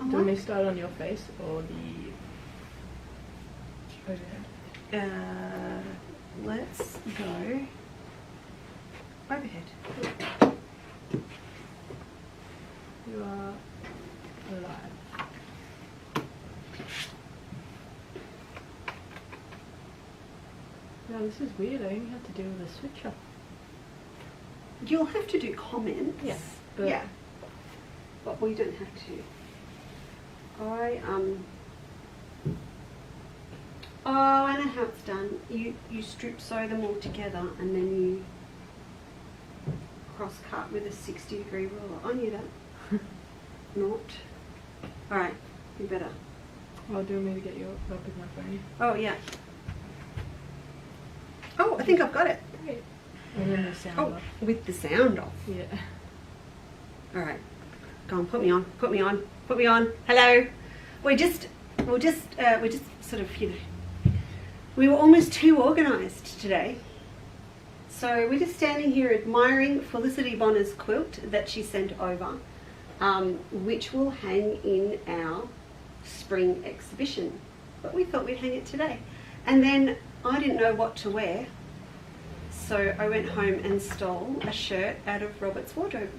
Do you want me to start on your face or the overhead? Let's go overhead. You are alive. Now this is weird, I only have to deal with a switcher. You'll have to do comments. Yeah. But we don't have to. Oh, I know how it's done. You strip sew them all together and then you cross cut with a 60-degree ruler. I knew that. Not. Alright, you better. Oh, do you want me to get you up with my phone? Oh, yeah. Oh, I think I've got it. Great. And then the sound off. With the sound off. Yeah. Alright. Go on, put me on, put me on, put me on. Hello. We're just sort of, you know, we were almost too organised today. So we're just standing here admiring Felicity Bonner's quilt that she sent over, which will hang in our spring exhibition. But we thought we'd hang it today. And then I didn't know what to wear, so I went home and stole a shirt out of Robert's wardrobe.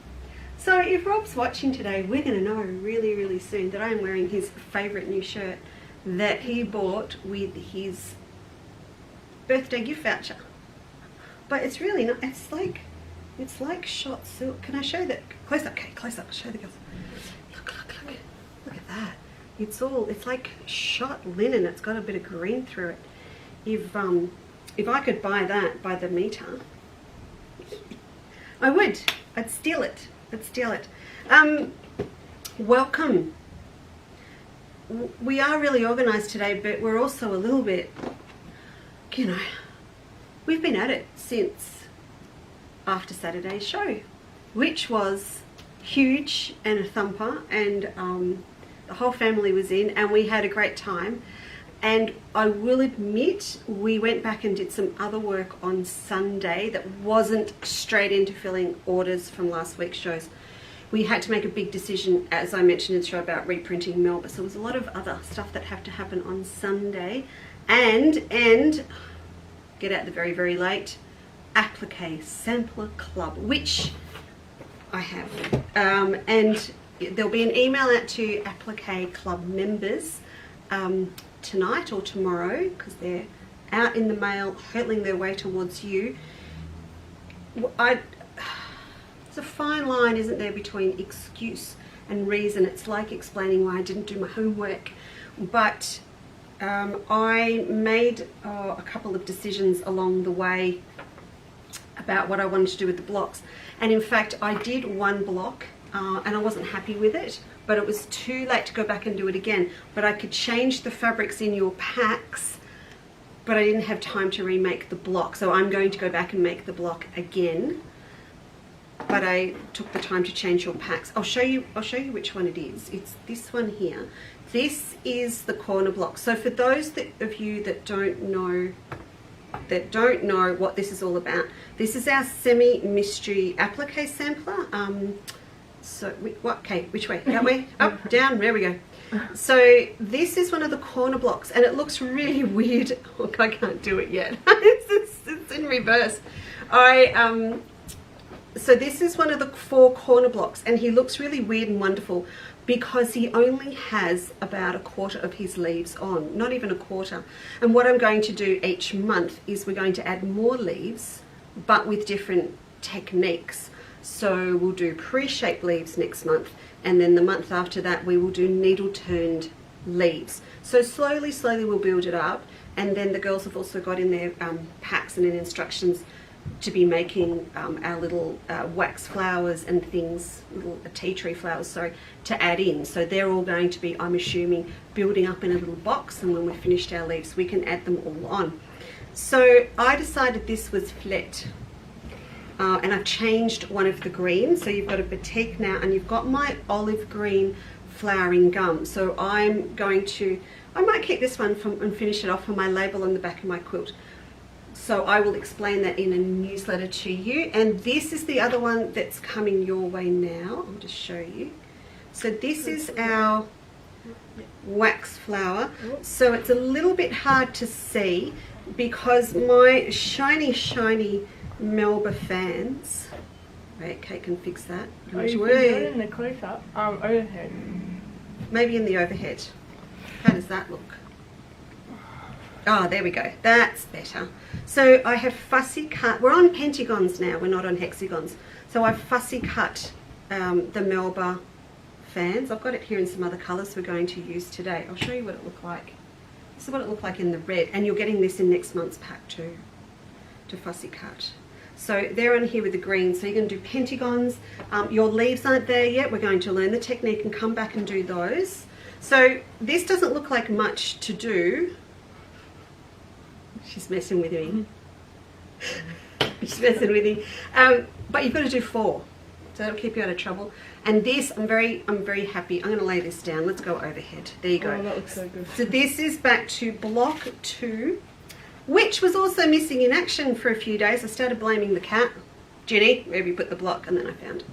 So if Rob's watching today, we're going to know really, really soon that I am wearing his favourite new shirt that he bought with his birthday gift voucher. But it's really not, it's like shot silk. Can I show that? Close up, okay, close up, show the girls. Look at that. It's like shot linen. It's got a bit of green through it. If I could buy that by the meter, I would. I'd steal it. Welcome. We are really organised today, but we're also a little bit, you know, we've been at it since after Saturday's show, which was huge and a thumper, and the whole family was in and we had a great time. And I will admit, we went back and did some other work on Sunday that wasn't straight into filling orders from last week's shows. We had to make a big decision, as I mentioned in the show, about reprinting Melba. So there was a lot of other stuff that had to happen on Sunday. And get out the very, very late, Applique Sampler Club, which I have. And there'll be an email out to Applique Club members tonight or tomorrow, because they're out in the mail hurtling their way towards you. It's a fine line, isn't there, between excuse and reason. It's like explaining why I didn't do my homework. But I made a couple of decisions along the way about what I wanted to do with the blocks. And in fact, I did one block and I wasn't happy with it, but it was too late to go back and do it again. But I could change the fabrics in your packs, but I didn't have time to remake the block. So I'm going to go back and make the block again. But I took the time to change your packs. I'll show you which one it is. It's this one here. This is the corner block. So for those of you that don't know what this is all about, this is our semi-mystery applique sampler. So okay, which way? That way? Up, down, there we go. So this is one of the corner blocks, and it looks really weird. Look, I can't do it yet. it's in reverse. So this is one of the 4 corner blocks, and he looks really weird and wonderful because he only has about a quarter of his leaves on, not even a quarter. And what I'm going to do each month is we're going to add more leaves, but with different techniques. So we'll do pre-shaped leaves next month, and then the month after that we will do needle-turned leaves. So slowly we'll build it up, and then the girls have also got in their packs and in instructions to be making our little wax flowers and things, little tea tree flowers, sorry, to add in. So they're all going to be, I'm assuming, building up in a little box, and when we've finished our leaves we can add them all on. So I decided this was flet. And I've changed one of the greens. So you've got a batik now, and you've got my olive green flowering gum. So I'm going to, I might keep this one and finish it off for my label on the back of my quilt. So I will explain that in a newsletter to you. And this is the other one that's coming your way now. I'll just show you. So this is our wax flower. Yep. So it's a little bit hard to see because my shiny Melba fans. Wait, Kate can fix that. Oh, you can do it in the close-up. Overhead. Maybe in the overhead. How does that look? Oh, there we go. That's better. So I have fussy cut. We're on pentagons now. We're not on hexagons. So I've fussy cut the Melba fans. I've got it here in some other colours we're going to use today. I'll show you what it looked like. This is what it looked like in the red. And you're getting this in next month's pack too, to fussy cut. So they're on here with the green. So you're going to do pentagons. Your leaves aren't there yet. We're going to learn the technique and come back and do those. So this doesn't look like much to do. She's messing with me. She's messing with me. But you've got to do 4. So that'll keep you out of trouble. And this, I'm very happy. I'm going to lay this down. Let's go overhead. There you go. Oh, that looks so good. So this is back to block 2, which was also missing in action for a few days. I started blaming the cat, Jenny, where we put the block, and then I found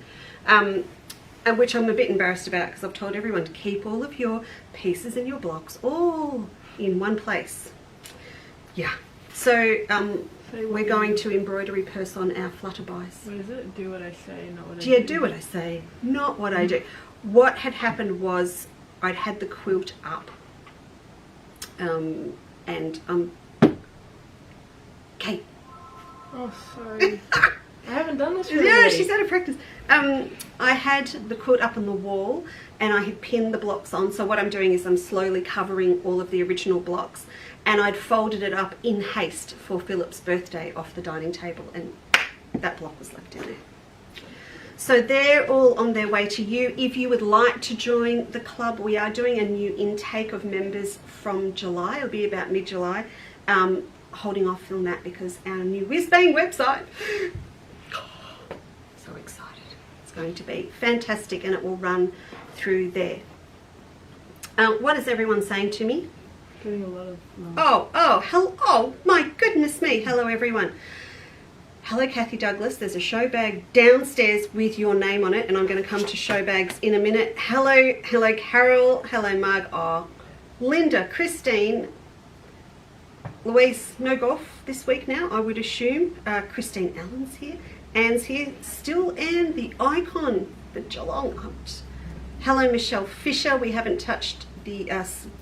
and which I'm a bit embarrassed about because I've told everyone to keep all of your pieces and your blocks all in one place. Yeah. So we're going to embroidery purse on our flutterbys. What is it? Do what I say, not what I do. Yeah, do what I say, not what I do. What had happened was I'd had the quilt up and Kate. Oh, sorry. I haven't done this really. Yeah, she's out of practice. I had the quilt up on the wall and I had pinned the blocks on. So what I'm doing is I'm slowly covering all of the original blocks, and I'd folded it up in haste for Philip's birthday off the dining table, and that block was left in there. So they're all on their way to you. If you would like to join the club, we are doing a new intake of members from July. It'll be about mid-July. Holding off on that because our new whiz-bang website, so excited. It's going to be fantastic and it will run through there. What is everyone saying to me? Getting a lot of... Oh, my goodness me. Hello, everyone. Hello, Kathy Douglas. There's a show bag downstairs with your name on it, and I'm going to come to show bags in a minute. Hello, Carol. Hello, Marg. Oh, Linda, Christine, Louise, no golf this week now, I would assume. Christine Allen's here. Anne's here. Still Anne, the icon, the Geelong Hunt. Hello, Michelle Fisher. We haven't touched the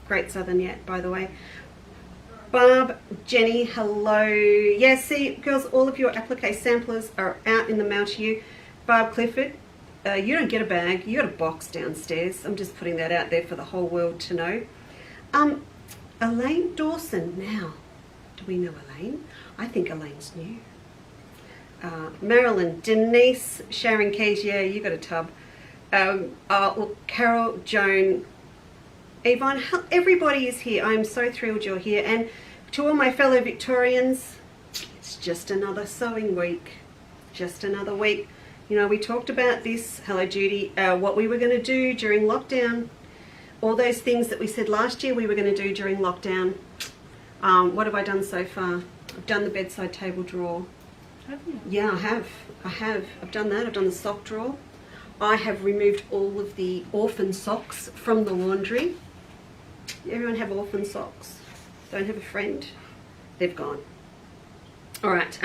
Great Southern yet, by the way. Barb, Jenny, hello. Yeah, see, girls, all of your applique samplers are out in the mail to you. Barb Clifford, you don't get a bag, you got a box downstairs. I'm just putting that out there for the whole world to know. Elaine Dawson, now, do we know Elaine? I think Elaine's new. Marilyn, Denise, Sharon Keys, yeah, you got a tub. Carol, Joan, Yvonne, everybody is here. I am so thrilled you're here. And to all my fellow Victorians, it's just another sewing week. Just another week. You know, we talked about this, hello Judy, what we were going to do during lockdown. All those things that we said last year we were going to do during lockdown. What have I done so far? I've done the bedside table drawer. Have you? Yeah, I have. I've done that. I've done the sock drawer. I have removed all of the orphan socks from the laundry. Everyone have orphan socks? Don't have a friend? They've gone. All right.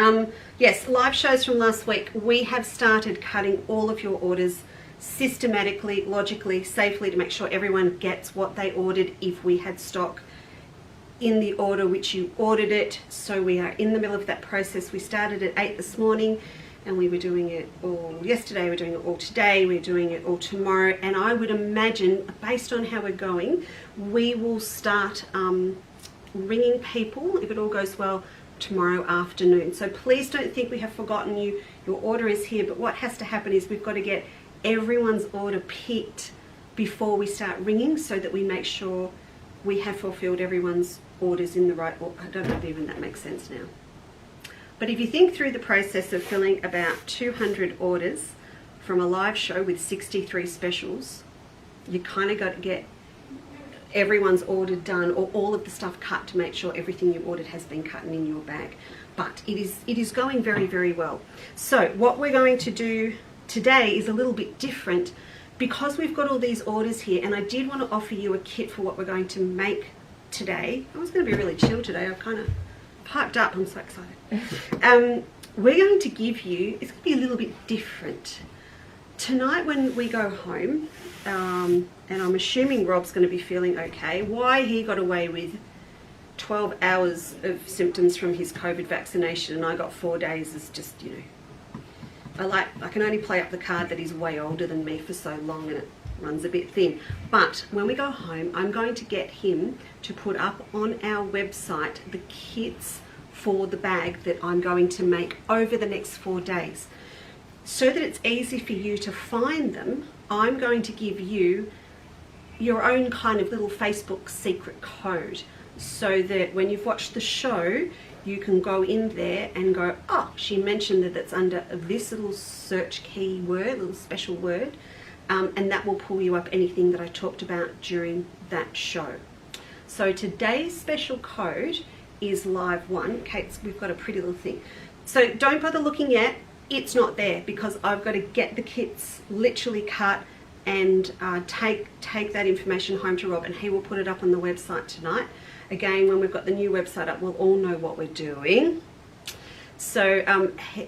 Yes, live shows from last week. We have started cutting all of your orders systematically, logically, safely to make sure everyone gets what they ordered if we had stock in the order which you ordered it. So we are in the middle of that process. We started at 8 this morning and we were doing it all yesterday, we're doing it all today, we're doing it all tomorrow, and I would imagine, based on how we're going, we will start ringing people, if it all goes well, tomorrow afternoon. So please don't think we have forgotten you. Your order is here, but what has to happen is we've got to get everyone's order picked before we start ringing so that we make sure we have fulfilled everyone's orders in the right order. I don't know if even that makes sense now. But if you think through the process of filling about 200 orders from a live show with 63 specials, you kind of got to get everyone's order done, or all of the stuff cut, to make sure everything you ordered has been cut and in your bag. But it is going very, very well. So what we're going to do today is a little bit different because we've got all these orders here, and I did want to offer you a kit for what we're going to make today. I was going to be really chill today. I've kind of piped up. I'm so excited. We're going to give you, it's going to be a little bit different. Tonight when we go home, and I'm assuming Rob's going to be feeling okay. Why he got away with 12 hours of symptoms from his COVID vaccination and I got 4 days is just, you know, I can only play up the card that he's way older than me for so long and it runs a bit thin. But when we go home, I'm going to get him to put up on our website the kits for the bag that I'm going to make over the next 4 days. So that it's easy for you to find them, I'm going to give you your own kind of little Facebook secret code, so that when you've watched the show, you can go in there and go, oh, she mentioned that it's under this little search keyword, little special word, and that will pull you up anything that I talked about during that show. So today's special code is live 1. Kate's, we've got a pretty little thing. So don't bother looking yet. It's not there because I've got to get the kits literally cut and take that information home to Rob, and he will put it up on the website tonight. Again, when we've got the new website up, we'll all know what we're doing. So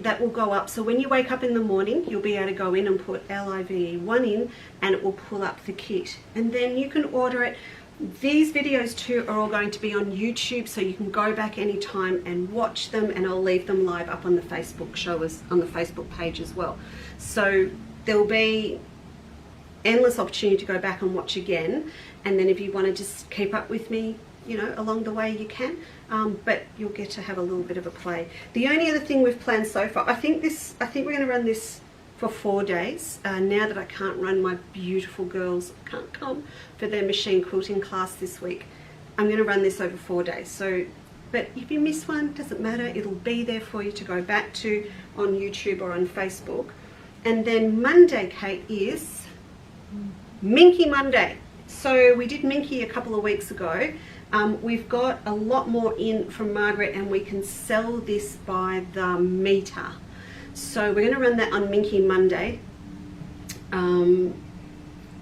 that will go up. So when you wake up in the morning, you'll be able to go in and put LIVE1 in and it will pull up the kit. And then you can order it. These videos too are all going to be on YouTube, so you can go back anytime and watch them, and I'll leave them live up on the Facebook show, on the Facebook page as well. So there'll be endless opportunity to go back and watch again, and then if you want to just keep up with me, you know, along the way you can, but you'll get to have a little bit of a play. The only other thing we've planned so far, I think we're going to run this for 4 days. Now that I can't run, my beautiful girls can't come for their machine quilting class this week, I'm going to run this over 4 days. So, but if you miss one, doesn't matter, it'll be there for you to go back to on YouTube or on Facebook. And then Monday, Kate, is Minky Monday. So we did Minky a couple of weeks ago. We've got a lot more in from Margaret, and we can sell this by the meter. So we're going to run that on Minky Monday, and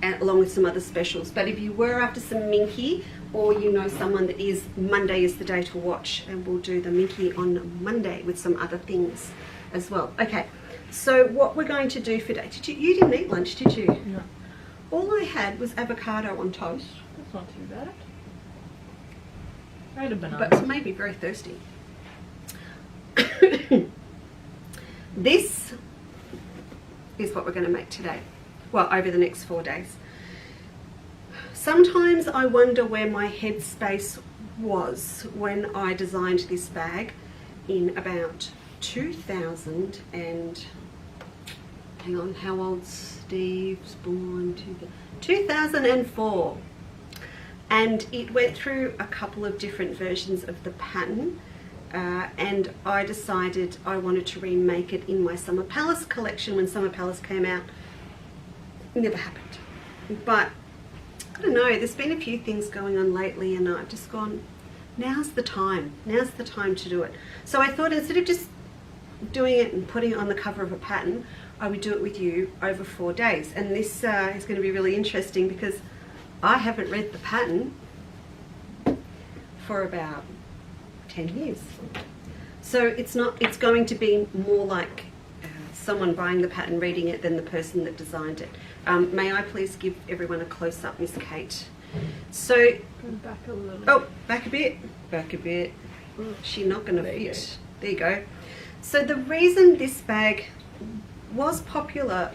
along with some other specials. But if you were after some Minky, or you know someone that is, Monday is the day to watch, and we'll do the Minky on Monday with some other things as well. Okay, so what we're going to do for today, you didn't eat lunch, did you? No. All I had was avocado on toast. That's not too bad. I had a banana. But it made me very thirsty. This is what we're going to make today. Well, over the next 4 days. Sometimes I wonder where my headspace was when I designed this bag in about 2000 and... Hang on, how old Steve's born? 2004. And it went through a couple of different versions of the pattern. And I decided I wanted to remake it in my Summer Palace collection when Summer Palace came out. It never happened. But I don't know, there's been a few things going on lately and I've just gone, now's the time. Now's the time to do it. So I thought instead of just doing it and putting it on the cover of a pattern, I would do it with you over 4 days. And this is going to be really interesting because I haven't read the pattern for about 10 years. So it's going to be more like someone buying the pattern, reading it, than the person that designed it. May I please give everyone a close-up, Miss Kate? So, back a little. Oh, back a bit. Back a bit. She's not going to fit. There you go. So the reason this bag was popular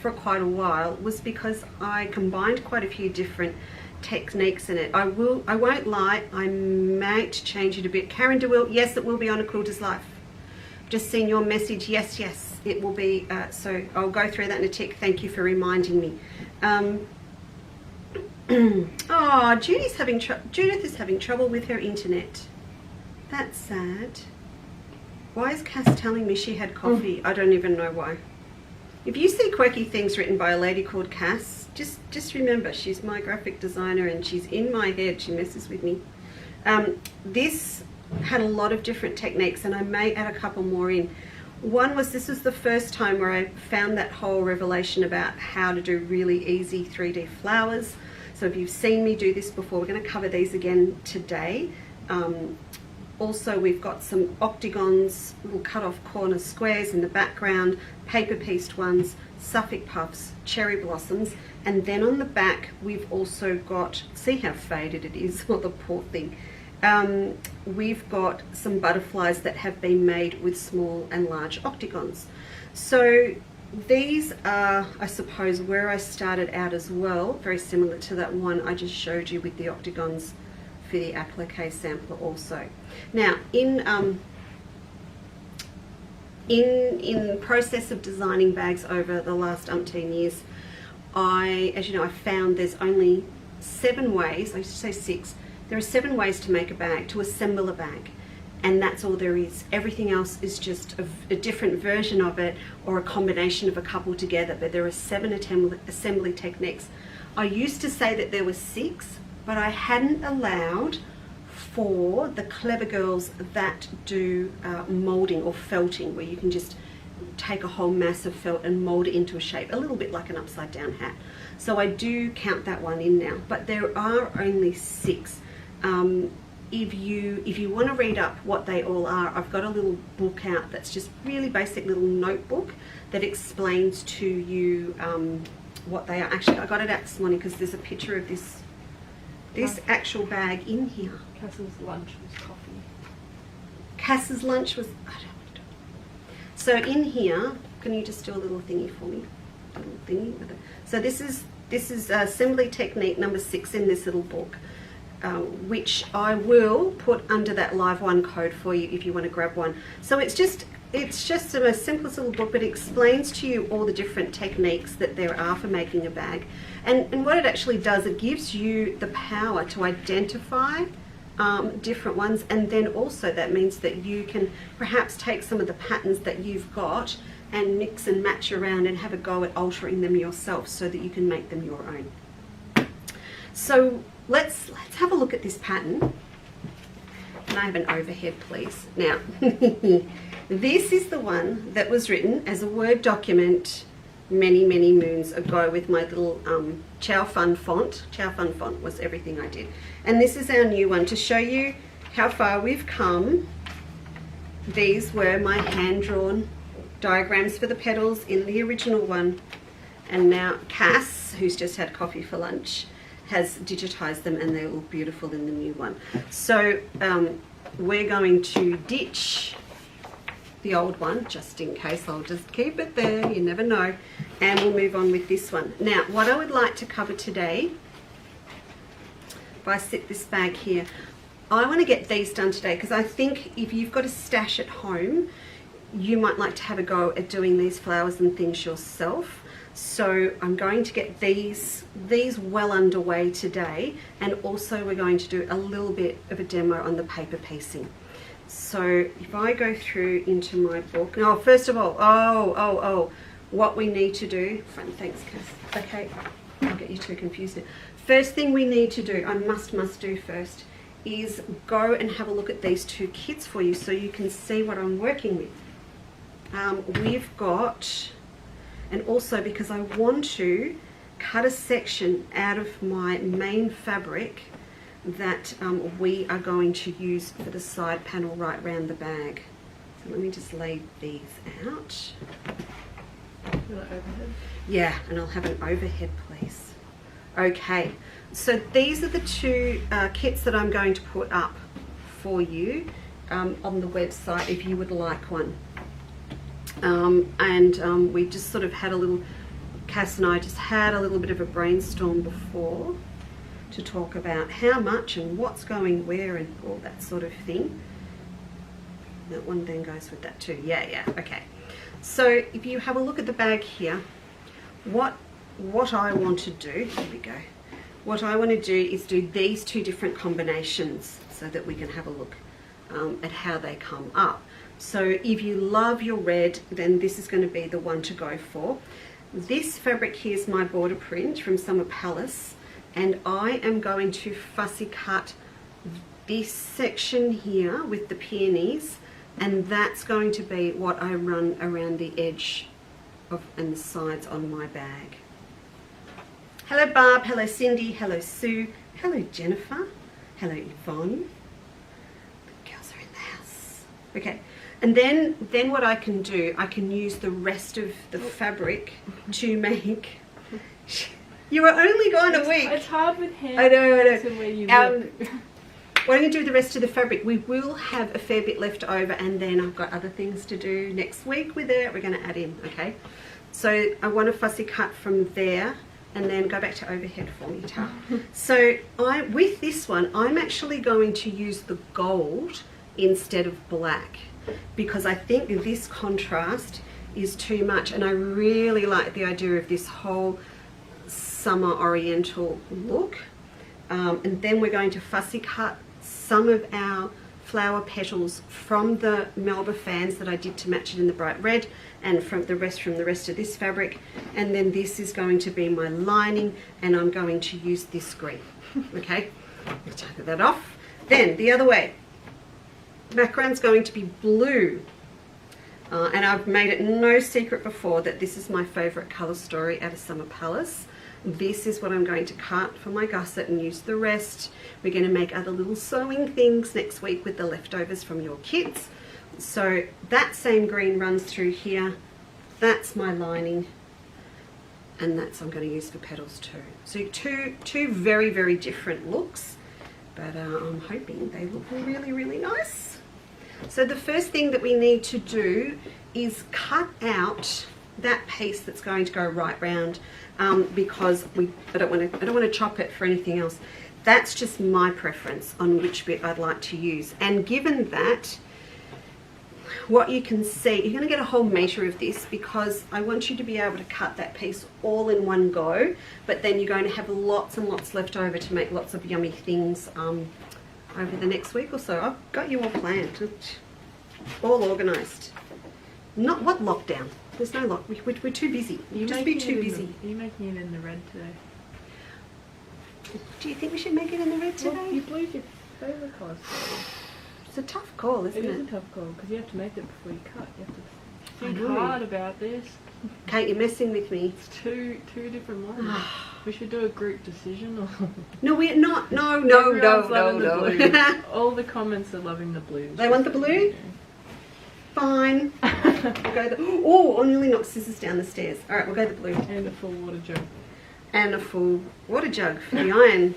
for quite a while was because I combined quite a few different techniques in it. I won't lie, I might change it a bit. Karen DeWill, yes, it will be on A Quilter's Life. Just seen your message. Yes, it will be. So I'll go through that in a tick. Thank you for reminding me. Oh, Judith is having trouble with her internet. That's sad. Why is Cass telling me she had coffee? I don't even know why. If you see quirky things written by a lady called Cass, just remember she's my graphic designer and she's in my head. She messes with me. This had a lot of different techniques and I may add a couple more in. One was, this was the first time where I found that whole revelation about how to do really easy 3D flowers. So if you've seen me do this before, we're going to cover these again today. Also, we've got some octagons, little cut off corner squares in the background, paper pieced ones, Suffolk puffs, cherry blossoms, and then on the back we've also got, see how faded it is, or the poor thing. We've got some butterflies that have been made with small and large octagons. So these are, I suppose, where I started out as well, very similar to that one I just showed you with the octagons for the applique sampler also. Now, in process of designing bags over the last umpteen years, as you know, I found there's only 7 ways, I used to say 6, there are 7 ways to make a bag, to assemble a bag, and that's all there is. Everything else is just a different version of it, or a combination of a couple together, but there are 7 assembly techniques. I used to say that there were 6, but I hadn't allowed for the clever girls that do moulding or felting, where you can just take a whole mass of felt and mould it into a shape, a little bit like an upside down hat. So I do count that one in now, but there are only 6. If you want to read up what they all are, I've got a little book out that's just really basic little notebook that explains to you what they are. Actually, I got it out this morning because there's a picture of this actual bag in here. Cass's lunch was coffee. Cass's lunch was, I don't want to do it. So in here, can you just do a little thingy for me? A little thingy with it. So this is assembly technique number 6 in this little book, which I will put under that live one code for you if you want to grab one. So it's just the most simplest little book, but it explains to you all the different techniques that there are for making a bag. And what it actually does, it gives you the power to identify different ones, and then also that means that you can perhaps take some of the patterns that you've got and mix and match around and have a go at altering them yourself so that you can make them your own. So let's have a look at this pattern. Can I have an overhead, please? Now, this is the one that was written as a Word document many moons ago with my little Chow Fun font. Chow Fun font was everything I did. And this is our new one to show you how far we've come. These were my hand-drawn diagrams for the petals in the original one. And now Cass, who's just had coffee for lunch, has digitized them and they look beautiful in the new one. So we're going to ditch the old one, just in case. I'll just keep it there, you never know, and we'll move on with this one. Now, what I would like to cover today, if I sit this bag here, I want to get these done today because I think if you've got a stash at home, you might like to have a go at doing these flowers and things yourself. So I'm going to get these well underway today, and also we're going to do a little bit of a demo on the paper piecing. So if I go through into my book, now first of all, what we need to do, thanks Cass, okay, I'll get you too confused. First thing we need to do, I must do first, is go and have a look at these 2 kits for you so you can see what I'm working with. We've got, and also because I want to cut a section out of my main fabric that we are going to use for the side panel right round the bag. So let me just lay these out. Overhead? Yeah, and I'll have an overhead, please. Okay, so these are the 2 kits that I'm going to put up for you on the website if you would like one. We just sort of had a little, Cass and I just had a little bit of a brainstorm before to talk about how much and what's going where and all that sort of thing. That one then goes with that too. Yeah, okay. So if you have a look at the bag here, what I want to do, here we go. What I want to do is do these 2 different combinations so that we can have a look at how they come up. So if you love your red, then this is going to be the one to go for. This fabric here is my border print from Summer Palace, and I am going to fussy cut this section here with the peonies and that's going to be what I run around the edge of and the sides on my bag. Hello Barb, hello Cindy, hello Sue, hello Jennifer, hello Yvonne. The girls are in the house. Okay, and then what I can do, I can use the rest of the fabric to make. You were only gone a week. It's hard with hands. I know. To where you What I'm going to do with the rest of the fabric, we will have a fair bit left over, and then I've got other things to do next week with it. We're going to add in, okay? So I want a fussy cut from there, and then go back to overhead for me, Tara. So with this one, I'm actually going to use the gold instead of black, because I think this contrast is too much, and I really like the idea of this whole summer oriental look. And then we're going to fussy cut some of our flower petals from the Melba fans that I did to match it in the bright red, and from the rest of this fabric. And then this is going to be my lining, and I'm going to use this green. Okay, let's take that off. Then the other way, background's going to be blue. And I've made it no secret before that this is my favorite color story out of Summer Palace. This is what I'm going to cut for my gusset and use the rest. We're going to make other little sewing things next week with the leftovers from your kits. So that same green runs through here. That's my lining, and that's I'm going to use for petals too. So two very, very different looks, but I'm hoping they look really, really nice. So the first thing that we need to do is cut out that piece that's going to go right round, because I don't want to chop it for anything else. That's just my preference on which bit I'd like to use. And given that, what you can see, you're going to get a whole metre of this, because I want you to be able to cut that piece all in one go, but then you're going to have lots and lots left over to make lots of yummy things over the next week or so. I've got you all planned, all organised. Not what lockdown. There's no lock. We're too busy. Just be too busy. Are you making it in the red today? Do you think we should make it in the red today? Well, you blue's your favourite colour. It's a tough call, isn't it? It is a tough call, because you have to make it before you cut. You have to think hard about this. Kate, you're messing with me. It's two different ones. We should do a group decision. Or no, we're not. No. All the comments are loving the blue. They want the blue? Yeah. Fine. We'll go oh, I nearly knocked scissors down the stairs. All right, we'll go the blue. And a full water jug. And a full water jug for the iron.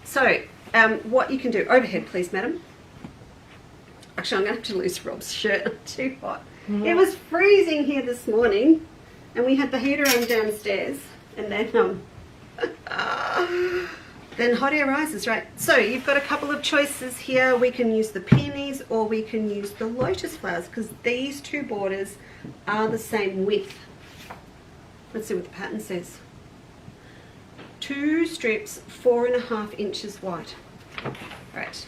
So, what you can do, overhead please, madam. Actually, I'm going to have to lose Rob's shirt. I'm too hot. It was freezing here this morning, and we had the heater on downstairs, and then then hot air rises, right? So you've got a couple of choices here. We can use the peonies, or we can use the lotus flowers, because these two borders are the same width. Let's see what the pattern says. 2 strips, 4.5 inches wide. Right.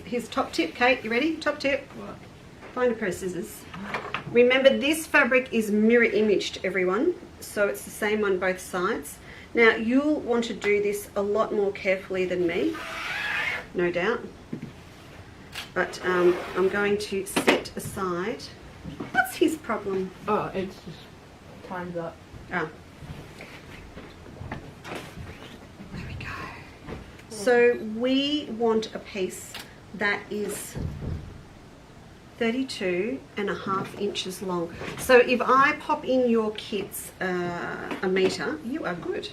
Here's top tip, Kate. You ready? Top tip. What? Find a pair of scissors. Remember, this fabric is mirror imaged, everyone, so it's the same on both sides. Now, you'll want to do this a lot more carefully than me, no doubt. But I'm going to set aside. What's his problem? Oh, it's just time's up. Ah. There we go. So we want a piece that is 32.5 inches long. So if I pop in your kits a metre, you are good.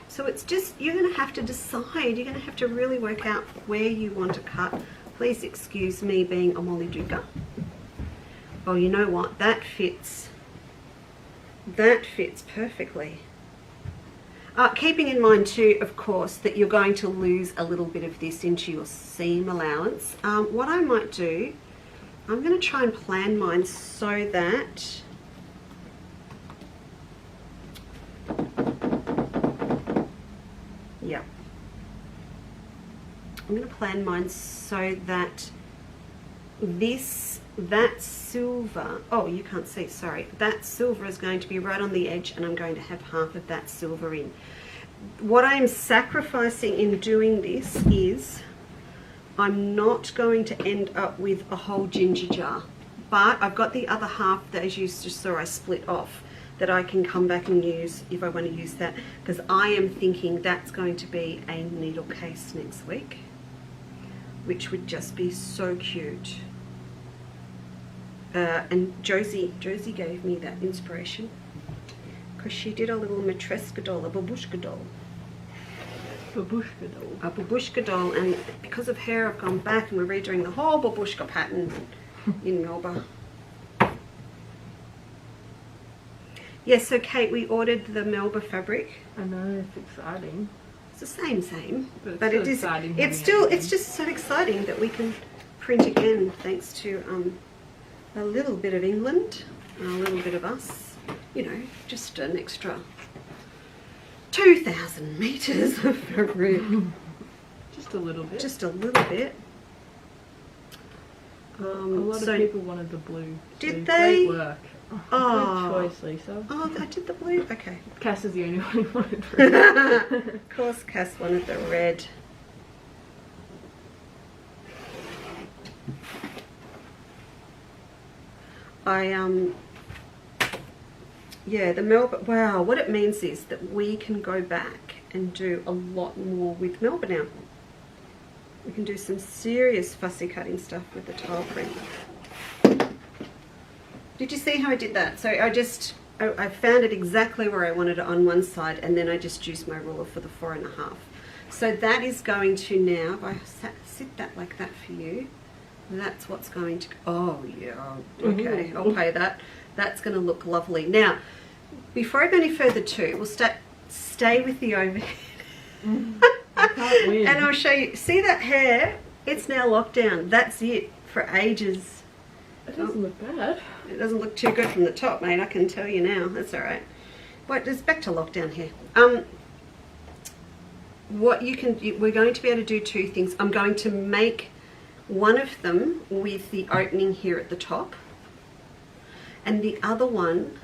So it's just, you're going to have to decide. You're going to have to really work out where you want to cut. Please excuse me being a Molly Duker. Oh, you know what? That fits. That fits perfectly. Keeping in mind too, of course, that you're going to lose a little bit of this into your seam allowance. What I might do, I'm going to try and plan mine so that I'm going to plan mine so that that silver, oh, you can't see, sorry, that silver is going to be right on the edge, and I'm going to have half of that silver in. What I'm sacrificing in doing this is I'm not going to end up with a whole ginger jar, but I've got the other half that, as you just saw, I split off, that I can come back and use if I want to use that, because I am thinking that's going to be a needle case next week, which would just be so cute. And Josie gave me that inspiration because she did a little matreska doll, a babushka doll. Babushka doll. A babushka doll, and because of her I've gone back and we're redoing the whole babushka pattern in Melba. Yes, so Kate, we ordered the Melba fabric. I know, it's exciting. It's the same, but it is. It's just so exciting that we can print again, thanks to a little bit of England, and a little bit of us. You know, just an extra 2,000 meters of fabric. Just a little bit. Just a little bit. A lot of people wanted the blue. Did they? Great work. Oh, good choice, Lisa. Oh, I did the blue. Okay. Cass is the only one who wanted red. Of course, Cass wanted the red. Yeah, the Melba. Wow, what it means is that we can go back and do a lot more with Melba now. We can do some serious fussy cutting stuff with the tile print. Did you see how I did that? So I found it exactly where I wanted it on one side, and then I just used my ruler for the 4.5. So that is going to now, if I sit that like that for you, that's what's going to, oh yeah, okay, I'll pay that. That's going to look lovely. Now, before I go any further too, we'll stay with the overhead. I can't win. And I'll show you, see that hair? It's now locked down. That's it for ages. It doesn't look bad. It doesn't look too good from the top, mate, I can tell you now. That's all right. But it's back to lockdown here. We're going to be able to do two things. I'm going to make one of them with the opening here at the top, and the other one,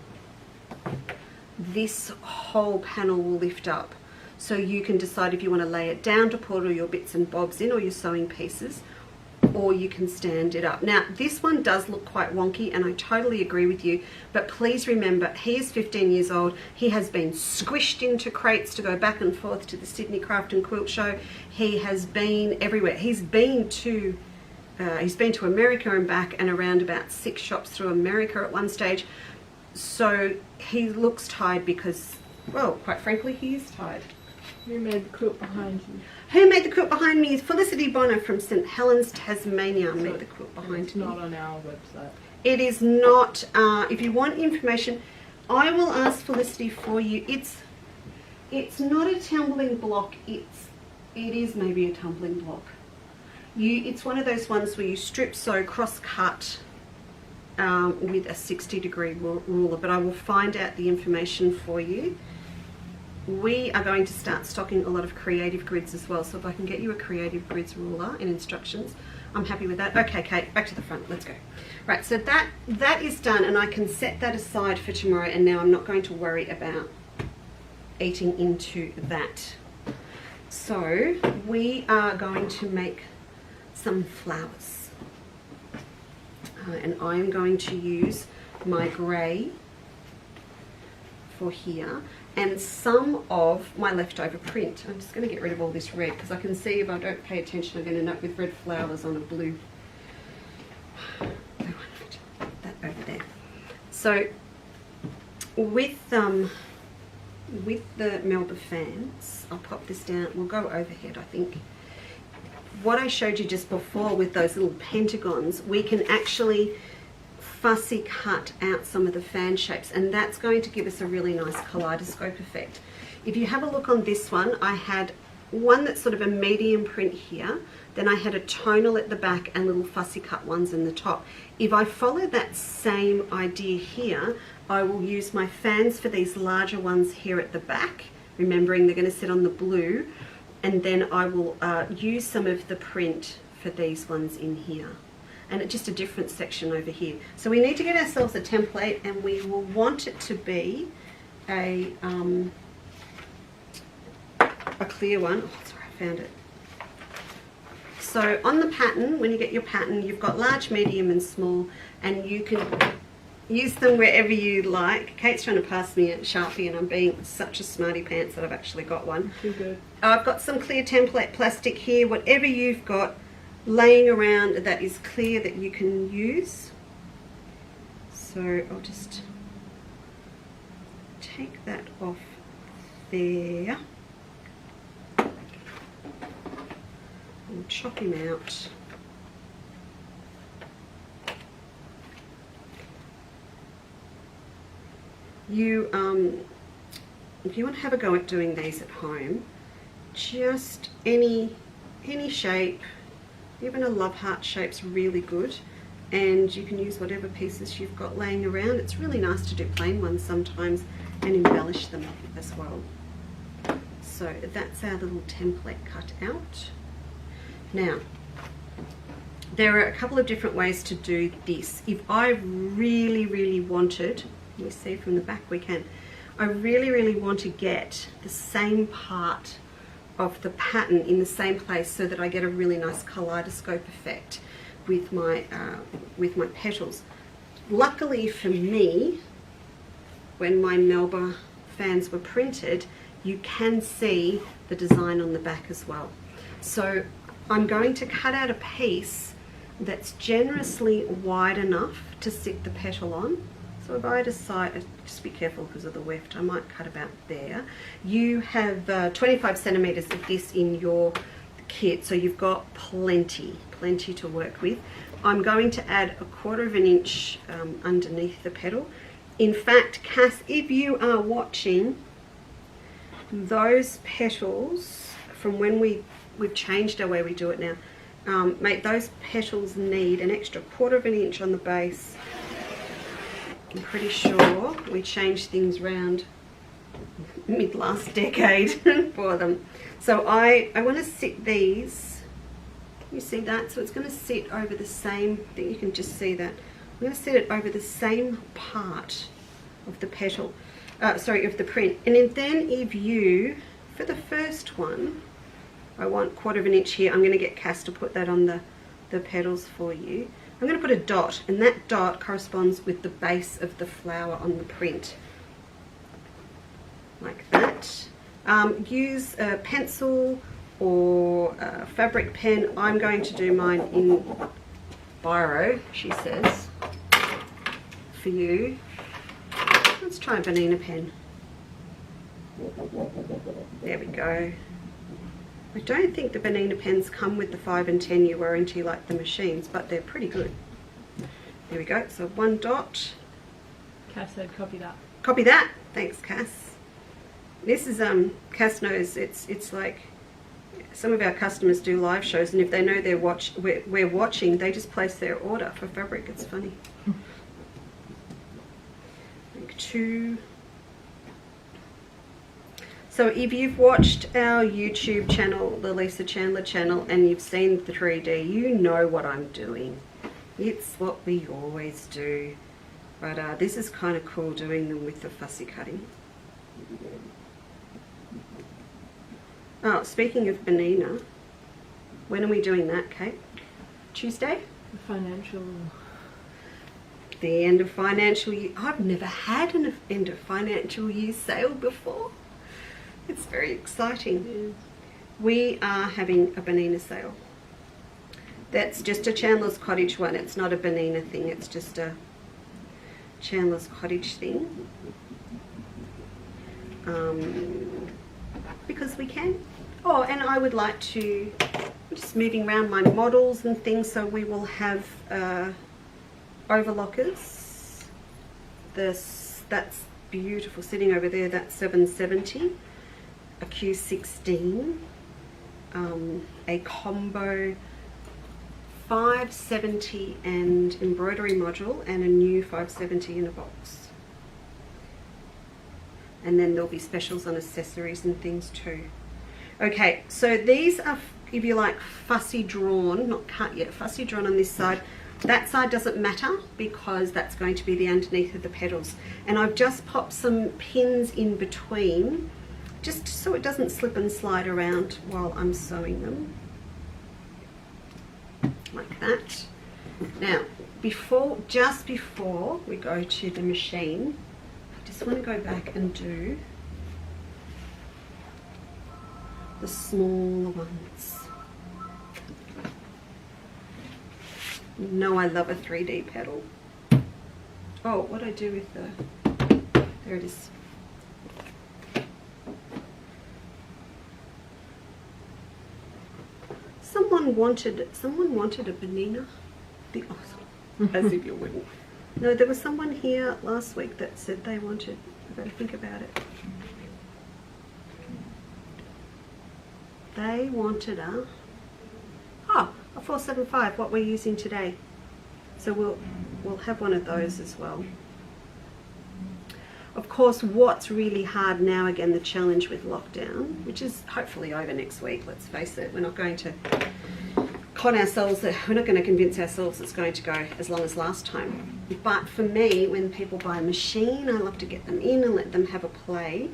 this whole panel will lift up. So you can decide if you want to lay it down to put all your bits and bobs in, or your sewing pieces, or you can stand it up. Now, this one does look quite wonky, and I totally agree with you, but please remember, he is 15 years old. He has been squished into crates to go back and forth to the Sydney Craft and Quilt Show. He has been everywhere. He's been to America and back, and around about 6 shops through America at one stage. So he looks tired because, well, quite frankly, he is tired. Who made the quilt behind you? Who made the quilt behind me is Felicity Bonner from St Helens, Tasmania. Made the quilt behind me. It's not on our website. It is not. If you want information, I will ask Felicity for you. It's not a tumbling block. It is maybe a tumbling block. It's one of those ones where you strip sew, cross cut with a 60-degree ruler. But I will find out the information for you. We are going to start stocking a lot of creative grids as well, so if I can get you a creative grids ruler and instructions, I'm happy with that. Okay, Kate, back to the front, let's go. Right, so that is done, and I can set that aside for tomorrow, and now I'm not going to worry about eating into that. So we are going to make some flowers, and I'm going to use my grey for here, and some of my leftover print. I'm just going to get rid of all this red, because I can see if I don't pay attention I'm going to end up with red flowers on a blue. That over there. So with the Melba fans, I'll pop this down. We'll go overhead, I think. What I showed you just before with those little pentagons, we can actually fussy cut out some of the fan shapes, and that's going to give us a really nice kaleidoscope effect. If you have a look on this one, I had one that's sort of a medium print here, then I had a tonal at the back and little fussy cut ones in the top. If I follow that same idea here, I will use my fans for these larger ones here at the back, remembering they're going to sit on the blue, and then I will use some of the print for these ones in here. And just a different section over here. So we need to get ourselves a template, and we will want it to be a clear one. Oh, sorry, I found it. So on the pattern, when you get your pattern, you've got large, medium and small, and you can use them wherever you like. Kate's trying to pass me a Sharpie and I'm being such a smarty pants that I've actually got one. Too good. I've got some clear template plastic here. Whatever you've got laying around that is clear that you can use. So I'll just take that off there. And chop him out. You, if you want to have a go at doing these at home, just any shape, even a love heart shape's really good, and you can use whatever pieces you've got laying around. It's really nice to do plain ones sometimes and embellish them as well. So that's our little template cut out. Now, there are a couple of different ways to do this. If I really wanted, you see from the back we can, I really want to get the same part of the pattern in the same place so that I get a really nice kaleidoscope effect with my petals. Luckily for me, when my Melba fans were printed, you can see the design on the back as well. So I'm going to cut out a piece that's generously wide enough to sit the petal on. So if I decide, just be careful because of the weft, I might cut about there. You have 25 centimeters of this in your kit, so you've got plenty to work with. I'm going to add 1/4 of an inch underneath the petal. In fact, Cass, if you are watching, those petals from when we've changed our way we do it now, mate, those petals need an extra 1/4 of an inch on the base. I'm pretty sure we changed things round mid last decade for them. So I want to sit these, you see that? So it's going to sit over the same, I think you can just see that. I'm going to set it over the same part of the petal, sorry, of the print. And then if you, for the first one, I want 1/4 of an inch here. I'm going to get Cass to put that on the petals for you. I'm going to put a dot, and that dot corresponds with the base of the flower on the print, like that. Use a pencil or a fabric pen. I'm going to do mine in biro, she says, for you. Let's try a banana pen. There we go. I don't think the banana pens come with the 5 and 10 year warranty like the machines, but they're pretty good. There we go, so 1 dot. Cass said copy that. Copy that. Thanks, Cass. This is, Cass knows, it's like, some of our customers do live shows, and if they know we're watching, they just place their order for fabric. It's funny. Like 2. So if you've watched our YouTube channel, the Lisa Chandler channel, and you've seen the 3D, you know what I'm doing. It's what we always do. But this is kind of cool doing them with the fussy cutting. Oh, speaking of Benina, when are we doing that, Kate? Tuesday? The financial... The end of financial year. I've never had an end of financial year sale before. It's very exciting. We are having a Benina sale. That's just a Chandler's Cottage one. It's not a Benina thing. It's just a Chandler's Cottage thing. Because we can. Oh, and I would like to, I'm just moving around my models and things, so we will have overlockers. That's beautiful, sitting over there. That's 770. A Q16, a combo 570 and embroidery module, and a new 570 in a box. And then there'll be specials on accessories and things too. Okay, so these are, if you like, fussy drawn, not cut yet, fussy drawn on this side. That side doesn't matter because that's going to be the underneath of the petals. And I've just popped some pins in between, just so it doesn't slip and slide around while I'm sewing them. like that. Now, just before we go to the machine, I just want to go back and do the smaller ones. You know I love a 3D petal. Oh, what do I do with the... There it is. Someone wanted a banana. As if you wouldn't. No, there was someone here last week that said they wanted. I've got to think about it. They wanted a 475. What we're using today. So we'll have one of those as well. Of course, what's really hard now, again, the challenge with lockdown, which is hopefully over next week, let's face it. We're not going to con ourselves, that we're not going to convince ourselves it's going to go as long as last time. But for me, when people buy a machine, I love to get them in and let them have a play.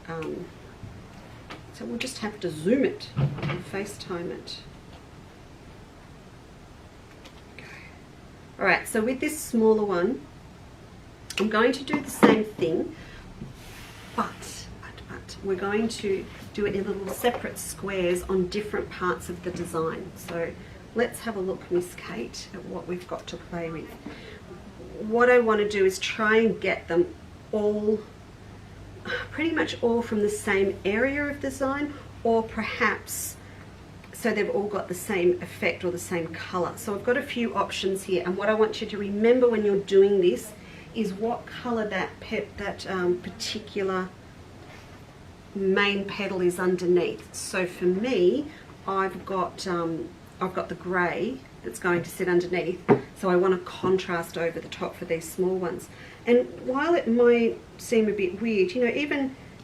So we'll just have to Zoom it and FaceTime it. Okay. All right, so with this smaller one, I'm going to do the same thing, but we're going to do it in little separate squares on different parts of the design. So let's have a look, Miss Kate, at what we've got to play with. What I want to do is try and get them all, pretty much all from the same area of design, or perhaps so they've all got the same effect or the same color. So I've got a few options here, and what I want you to remember when you're doing this is what color that particular main petal is underneath. So for me, I've got the grey that's going to sit underneath, so I want to contrast over the top for these small ones. And while it might seem a bit weird, you know,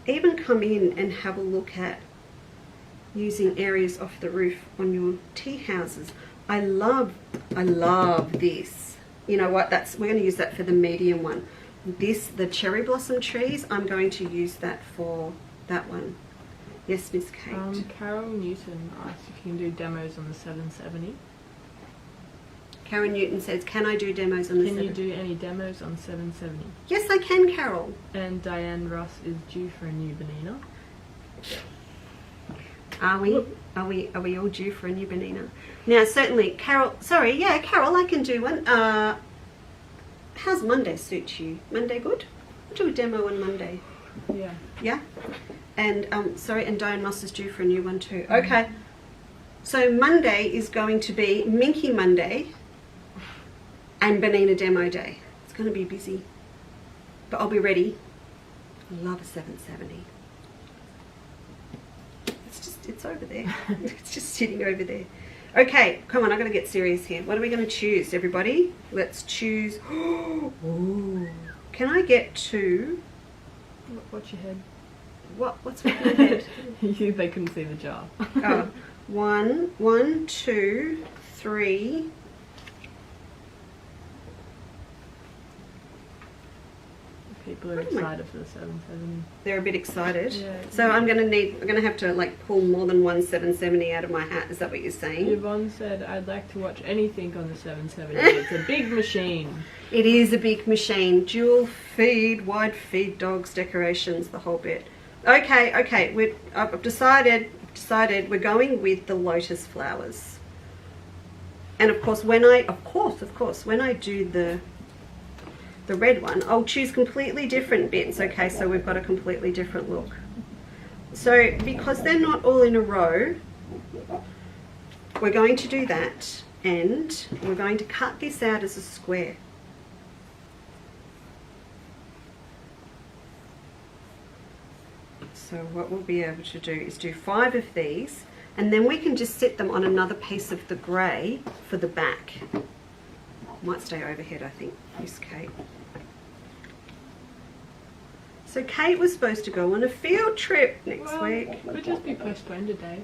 even come in and have a look at using areas off the roof on your tea houses. I love this. You know what, we're going to use that for the medium one. The cherry blossom trees, I'm going to use that for that one. Yes, Miss Kate? Carol Newton asked if you can do demos on the 770. Karen Newton says, can I do demos on the 770? Can you do any demos on 770? Yes, I can, Carol. And Diane Ross is due for a new banana. Are we all due for a new banana? Now, certainly, Carol, Carol, I can do one. How's Monday suit you? Monday good? I'll do a demo on Monday. Yeah. Yeah? And, and Diane Ross is due for a new one too. Okay. So Monday is going to be Minky Monday and Banana Demo Day. It's going to be busy. But I'll be ready. Love a 770. It's over there. It's just sitting over there. Okay, come on, I've got to get serious here. What are we going to choose, everybody? Let's choose. Ooh. Can I get two? What's your head? What's with your head? They couldn't see the jar. Oh, 1, 2, 3. People are excited for the 770. They're a bit excited. Yeah. So I'm gonna have to like pull more than one 770 out of my hat. Is that what you're saying? Yvonne said, I'd like to watch anything on the 770. It's a big machine. It is a big machine. Dual feed, wide feed dogs, decorations, the whole bit. Okay. I've decided we're going with the lotus flowers. And of course, when I do the red one, I'll choose completely different bits. Okay, so we've got a completely different look. So because they're not all in a row, we're going to do that, and we're going to cut this out as a square. So what we'll be able to do is do 5 of these, and then we can just sit them on another piece of the grey for the back. Might stay overhead, I think, Miss Kate. So Kate was supposed to go on a field trip next week. It could just be postponed a day.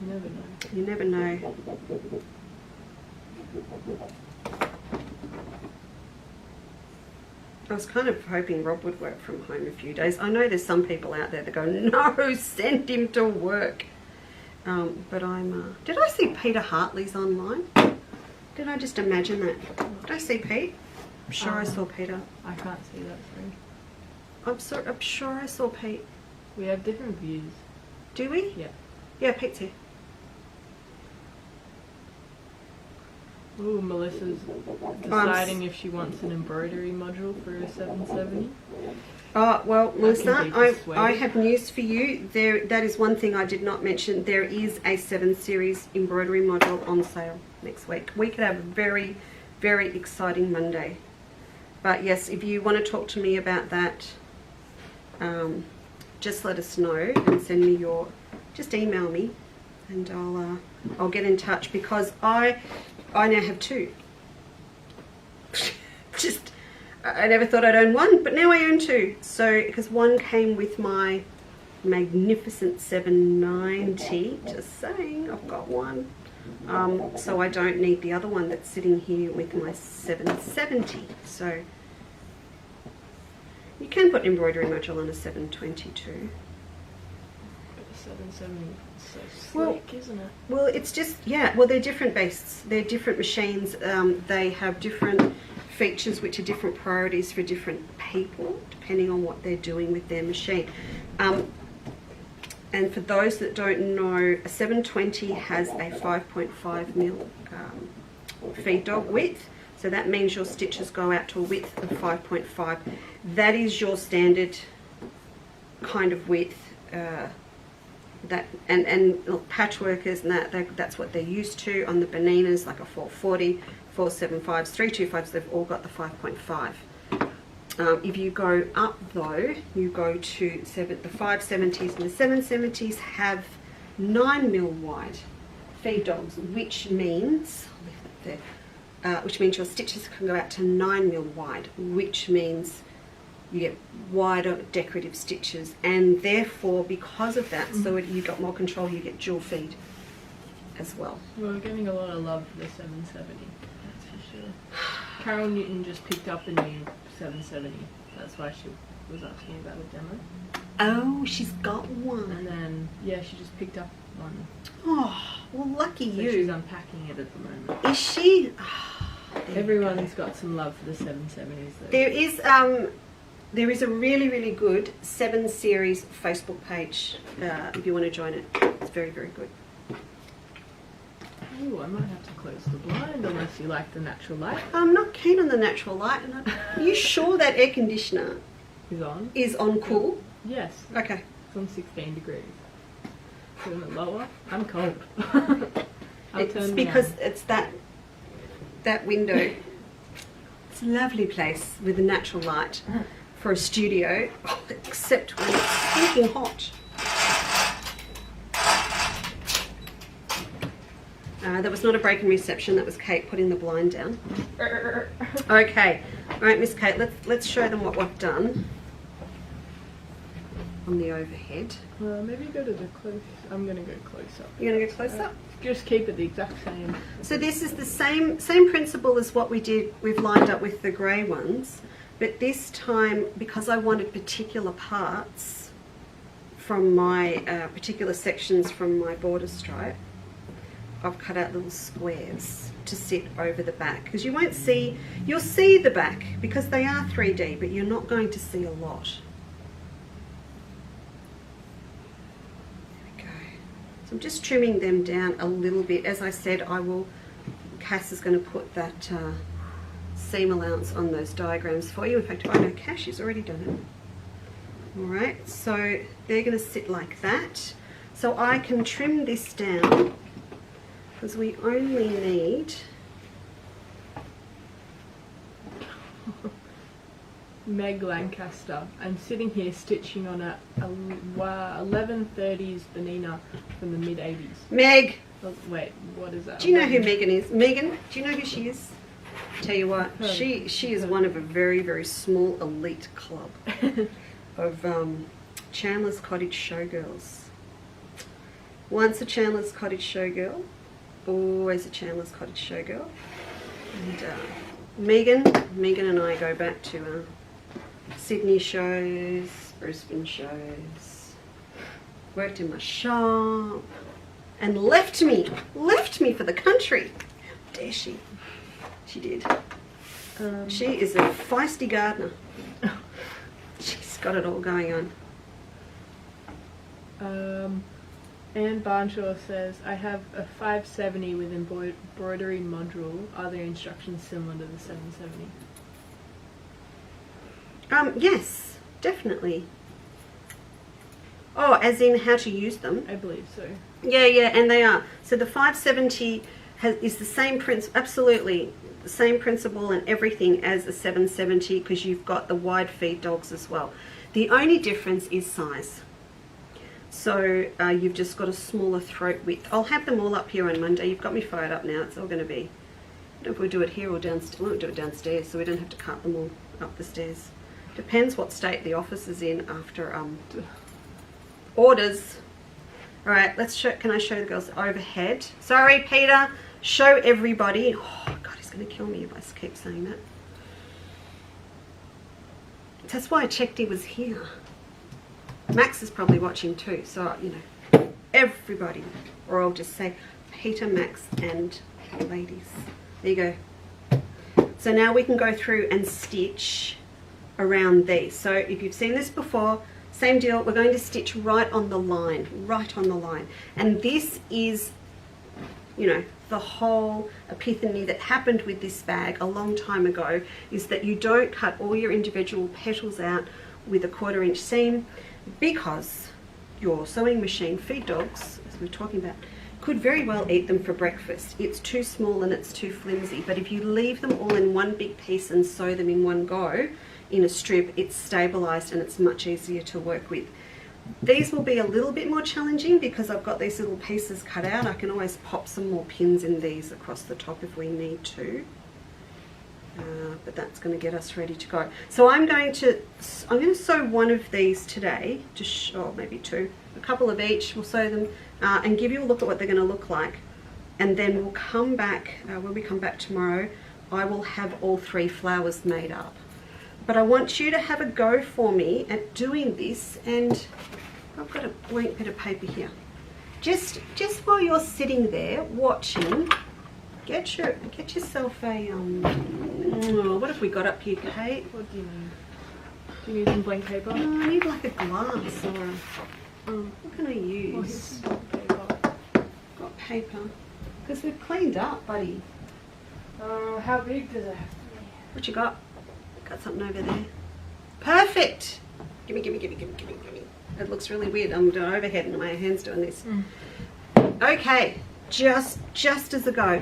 You never know. You never know. I was kind of hoping Rob would work from home a few days. I know there's some people out there that go, no, send him to work. But I'm, did I see Peter Hartley's online? Did I just imagine that? Did I see Pete? I'm sure I saw Peter. I can't see that through. I'm sure I saw Pete. We have different views. Do we? Yeah. Yeah, Pete's here. Ooh, Melissa's deciding if she wants an embroidery module for her 770. Oh, well, Melissa, I persuaded. have news for you. That is one thing I did not mention. There is a 7 Series embroidery module on sale next week. We could have a very, very exciting Monday. But yes, if you want to talk to me about that, just let us know and send me just email me, and I'll get in touch, because I now have 2. I never thought I'd own 1, but now I own 2. So, because one came with my magnificent 790, just saying, I've got one. So I don't need the other one that's sitting here with my 770. So you can put embroidery module on a 722. But the 770 is so slick, isn't it? Well, it's just, yeah, well, they're different bastes. They're different machines. They have different features, which are different priorities for different people, depending on what they're doing with their machine. And for those that don't know, a 720 has a 5.5 mil feed dog width. So that means your stitches go out to a width of 5.5. That is your standard kind of width. That and patchworkers and that's what they're used to on the Boninas, like a 440, 475s, 325s. They've all got the 5.5. If you go up though, you go to the 570s and the 770s have 9 mil wide feed dogs, which means, I'll leave that there, which means your stitches can go out to 9 mil wide, which means you get wider decorative stitches, and therefore because of that, so you got more control, you get dual feed as well. Well, we're getting a lot of love for the 770, that's for sure. Carol Newton just picked up a new 770. That's why she was asking about the demo. Oh, she's got one. And then, yeah, she just picked up one. Oh, well, lucky So you. she's unpacking it at the moment. Is she? Oh, Everyone's got some love for the 770s though. There is a really, really good 7 Series Facebook page if you want to join it. It's very, very good. Ooh, I might have to close the blind unless you like the natural light. I'm not keen on the natural light. Are you sure that air conditioner Is on? cool? Yes. Okay. It's on 16 degrees. Turn it lower. I'm cold. It's because it's that window. It's a lovely place with a natural light for a studio, except when it's stinking hot. That was not a break in reception. That was Kate putting the blind down. Okay, all right, Miss Kate. Let's show them what we've done on the overhead. Maybe go to the close. I'm gonna go close up. You're gonna go close up. Just keep it the exact same. So this is the same principle as what we did. We've lined up with the grey ones, but this time, because I wanted particular parts from my particular sections from my border stripe, I've cut out little squares to sit over the back, because you won't see, you'll see the back because they are 3D, but you're not going to see a lot. There we go. So I'm just trimming them down a little bit. As I said, Cass is going to put that seam allowance on those diagrams for you. In fact, I know Cash has already done it. Alright, so they're going to sit like that. So I can trim this down, because we only need Meg Lancaster. I'm sitting here stitching on a 1130s Bonina from the mid-80s. Meg! Oh, wait, what is that? Do you know who Megan is? Megan, do you know who she is? Tell you what, she is one of a very, very small elite club of Chandler's Cottage showgirls. Once a Chandler's Cottage showgirl, always a Chandler's Cottage showgirl. And Megan and I go back to Sydney shows, Brisbane shows, worked in my shop, and left me for the country. How dare she? She did. She is a feisty gardener. She's got it all going on. Anne Barnshaw says, I have a 570 with embroidery module. Are there instructions similar to the 770? Yes, definitely. Oh, as in how to use them? I believe so. Yeah, and they are. So the 570 is the same absolutely the same principle and everything as a 770, because you've got the wide feed dogs as well. The only difference is size. So you've just got a smaller throat width. I'll have them all up here on Monday. You've got me fired up now. It's all going to be, I don't know if we'll do it here or downstairs. We won't do it downstairs, so we don't have to cart them all up the stairs. Depends what state the office is in after orders. All right, let's show. Can I show the girls overhead? Sorry, Peter. Show everybody. Oh God, he's going to kill me if I keep saying that. That's why I checked he was here. Max is probably watching too, so you know, everybody, or I'll just say Peter, Max, and ladies. There you go. So now we can go through and stitch around these. So if you've seen this before, same deal. We're going to stitch right on the line, and this is, you know, the whole epiphany that happened with this bag a long time ago, is that you don't cut all your individual petals out with a 1/4 inch seam, because your sewing machine feed dogs, as we're talking about, could very well eat them for breakfast. It's too small and it's too flimsy. But if you leave them all in one big piece and sew them in one go in a strip, it's stabilized and it's much easier to work with. These will be a little bit more challenging because I've got these little pieces cut out. I can always pop some more pins in these across the top if we need to. But that's going to get us ready to go. So I'm going to sew one of these today, or maybe two, a couple of each. We'll sew them and give you a look at what they're going to look like, and then we'll come back when we come back tomorrow. I will have all 3 flowers made up, but I want you to have a go for me at doing this. And I've got a blank bit of paper here. Just while you're sitting there watching, get yourself a what have we got up here, Kate? What do you need? Do you need some blank paper? Oh, I need like a glass or what can I use? Got paper. Because we've cleaned up, buddy. How big does it have to be? What you got? Got something over there. Perfect. Gimme. It looks really weird. I'm doing overhead and my hand's doing this. Okay, just as a go.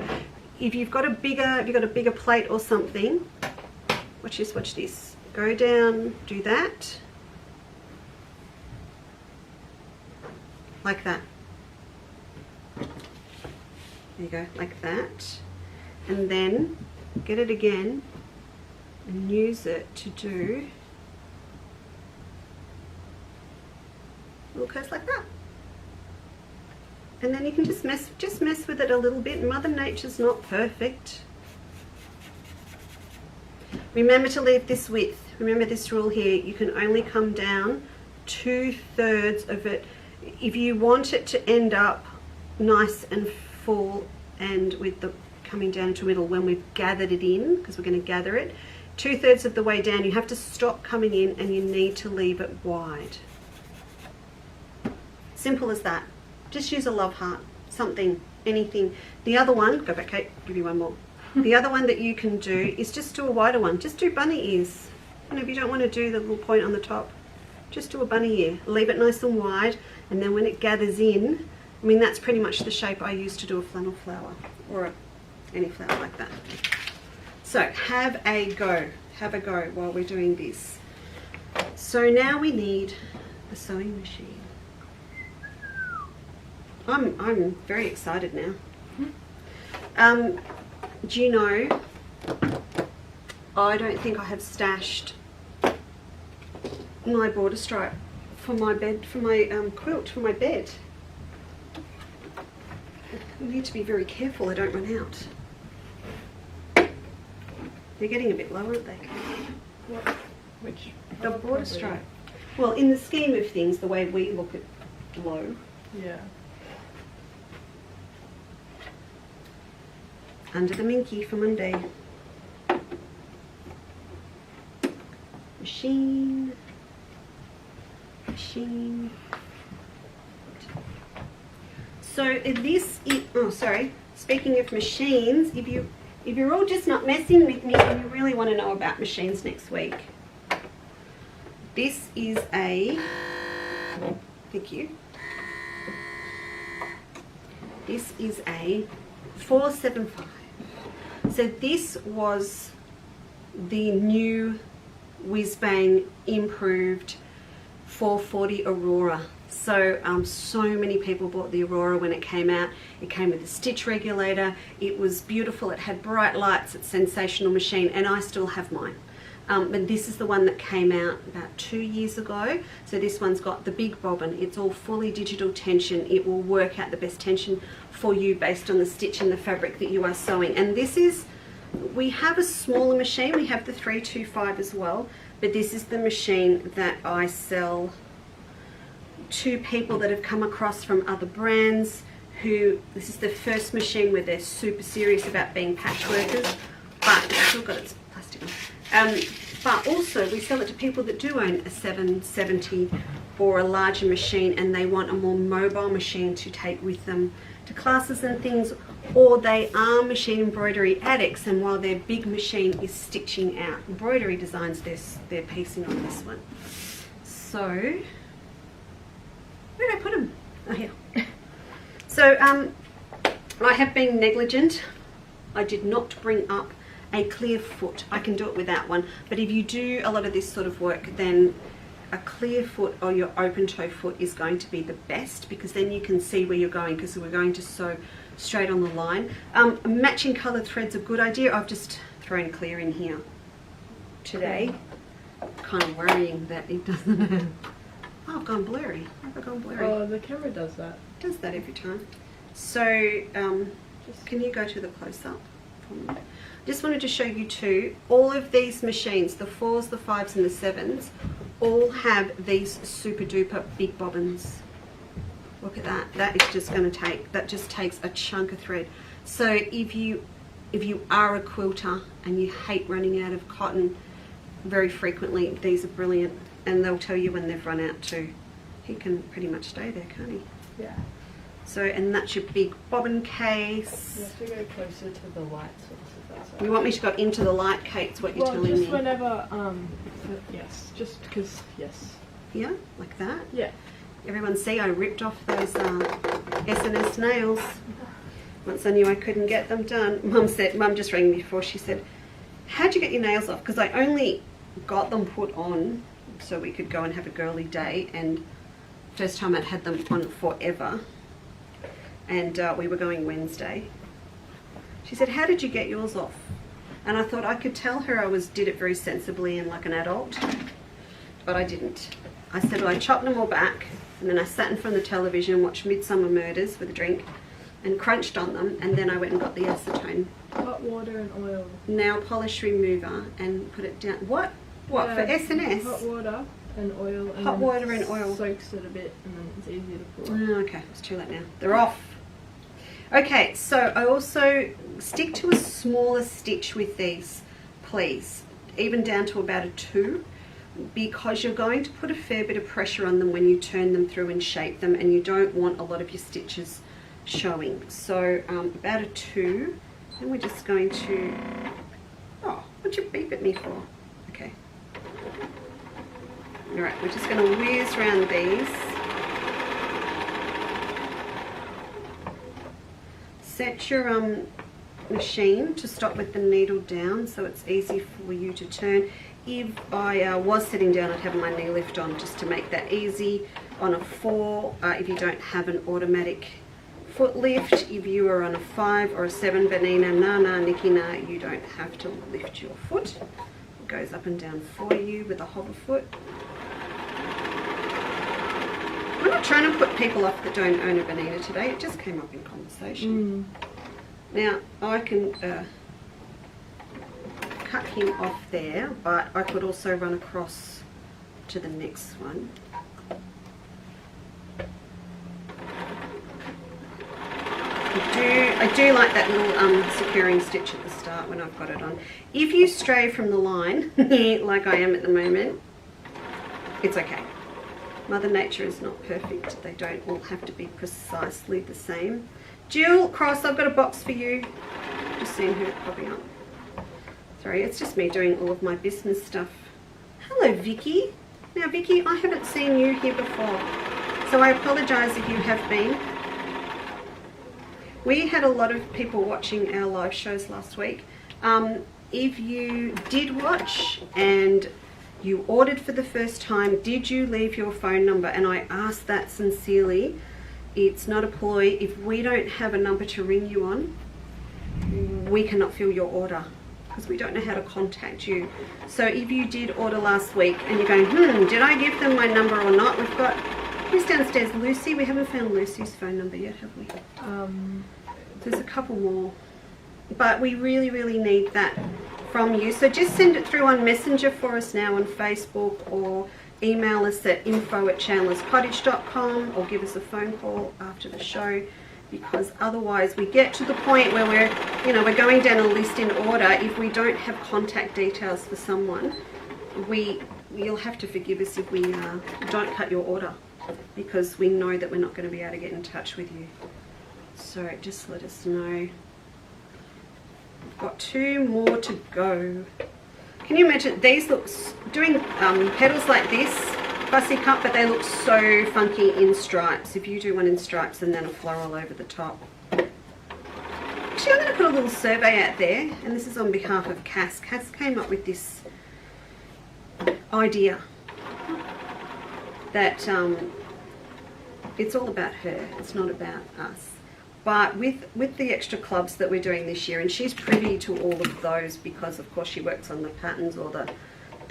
If you've got a bigger plate or something, watch this. Go down, do that. Like that. There you go, like that. And then get it again and use it to do little curves like that. And then you can just mess with it a little bit. Mother Nature's not perfect. Remember to leave this width. Remember this rule here. You can only come down 2/3 of it. If you want it to end up nice and full and with the coming down to middle when we've gathered it in, because we're going to gather it, 2/3 of the way down, you have to stop coming in and you need to leave it wide. Simple as that. Just use a love heart, something, anything. The other one, go back Kate, give you one more. The other one that you can do is just do a wider one. Just do bunny ears. You know, if you don't want to do the little point on the top, just do a bunny ear. Leave it nice and wide, and then when it gathers in, I mean, that's pretty much the shape I use to do a flannel flower, or any flower like that. So have a go while we're doing this. So now we need the sewing machine. I'm very excited now. Do you know, I don't think I have stashed my border stripe for my bed, for my quilt for my bed. I need to be very careful I don't run out. They're getting a bit low, aren't they? What? Which? The border stripe. Well, in the scheme of things, the way we look at low. Yeah. under the minky for Monday. Machine. So this is, oh sorry, speaking of machines, if you're all just not messing with me and you really want to know about machines next week, this is a, thank you, this is a 475. So this was the new Whiz Bang improved 440 Aurora. So so many people bought the Aurora when it came out. It came with a stitch regulator. It was beautiful. It had bright lights. It's a sensational machine, and I still have mine. But this is the one that came out about 2 years ago. So this one's got the big bobbin. It's all fully digital tension. It will work out the best tension for you based on the stitch and the fabric that you are sewing. And this is, we have a smaller machine. We have the 325 as well, but this is the machine that I sell to people that have come across from other brands who, this is the first machine where they're super serious about being patchworkers, but it's still got its plastic on. But also we sell it to people that do own a 770 or a larger machine and they want a more mobile machine to take with them to classes and things, or they are machine embroidery addicts, and while their big machine is stitching out embroidery designs, they're piecing on this one. So where did I put them? Oh, here. So I have been negligent. I did not bring up a clear foot. I can do it without one, but if you do a lot of this sort of work, then a clear foot or your open toe foot is going to be the best, because then you can see where you're going, because we're going to sew straight on the line. Matching coloured thread's a good idea. I've just thrown clear in here today. Kind of worrying that it doesn't. Oh, I've gone blurry. I've gone blurry. Oh, the camera does that. It does that every time. So can you go to the close-up for me? Just wanted to show you too, all of these machines, the 4s, the 5s and the 7s, all have these super duper big bobbins. Look at that. That is just going to take, that just takes a chunk of thread. So if you are a quilter and you hate running out of cotton very frequently, these are brilliant, and they'll tell you when they've run out too. He can pretty much stay there, can't he? Yeah. So, and that's your big bobbin case. You have to go closer to the light source if that's all right. You want me to go into the light, Kate, what you're telling me? Well, just whenever, yes, just because, yes. Yeah, like that? Yeah. Everyone see I ripped off those S&S nails once I knew I couldn't get them done. Mum just rang me before. She said, how'd you get your nails off? Because I only got them put on so we could go and have a girly day, and first time I'd had them on forever, and we were going Wednesday. She said, how did you get yours off? And I thought I could tell her I did it very sensibly and like an adult, but I didn't. I said, well, I chopped them all back, and then I sat in front of the television and watched Midsummer Murders with a drink and crunched on them, and then I went and got the acetone. Hot water and oil. Nail polish remover and put it down. What? What, for S&S? Hot water and oil. And hot water and oil. Soaks it a bit and then it's easier to pull. Oh, okay, it's too late now. They're off. Okay, so I also stick to a smaller stitch with these, please. Even down to about a 2. Because you're going to put a fair bit of pressure on them when you turn them through and shape them, and you don't want a lot of your stitches showing. So about a 2, and we're just going to, oh, what'd you beep at me for? Okay. Alright, we're just going to whiz around these. Set your machine to stop with the needle down so it's easy for you to turn. If I was sitting down, I'd have my knee lift on just to make that easy. On a 4, if you don't have an automatic foot lift, if you are on a 5 or a 7, Vanina, na, Nikki, na, you don't have to lift your foot. It goes up and down for you with a hover foot. I'm not trying to put people off that don't own a Vanina today. It just came up in conversation. Now, I can cut him off there, but I could also run across to the next one. You do I do like that little securing stitch at the start when I've got it on. If you stray from the line, like I am at the moment, it's okay. Mother Nature is not perfect. They don't all have to be precisely the same. Jill Cross, I've got a box for you. Just seeing her popping up. Sorry, it's just me doing all of my business stuff. Hello, Vicky. Now, Vicky, I haven't seen you here before, so I apologise if you have been. We had a lot of people watching our live shows last week. If you did watch and you ordered for the first time, did you leave your phone number? And I ask that sincerely. It's not a ploy. If we don't have a number to ring you on, we cannot fill your order because we don't know how to contact you. So if you did order last week and you're going, did I give them my number or not? We've got, who's downstairs? Lucy? We haven't found Lucy's phone number yet, have we? There's a couple more. But we really, really need that from you. So just send it through on Messenger for us now on Facebook, or email us at info@chandlerscottage.com, or give us a phone call after the show, because otherwise we get to the point where we're going down a list in order. If we don't have contact details for someone, you'll have to forgive us if we don't cut your order, because we know that we're not going to be able to get in touch with you. So just let us know. We've got 2 more to go. Can you imagine these looks doing petals like this, fussy cut, but they look so funky in stripes. If you do one in stripes and then a floral over the top. Actually, I'm going to put a little survey out there, and this is on behalf of Cass. Cass came up with this idea that it's all about her, it's not about us. But with the extra clubs that we're doing this year, and she's privy to all of those because of course she works on the patterns or the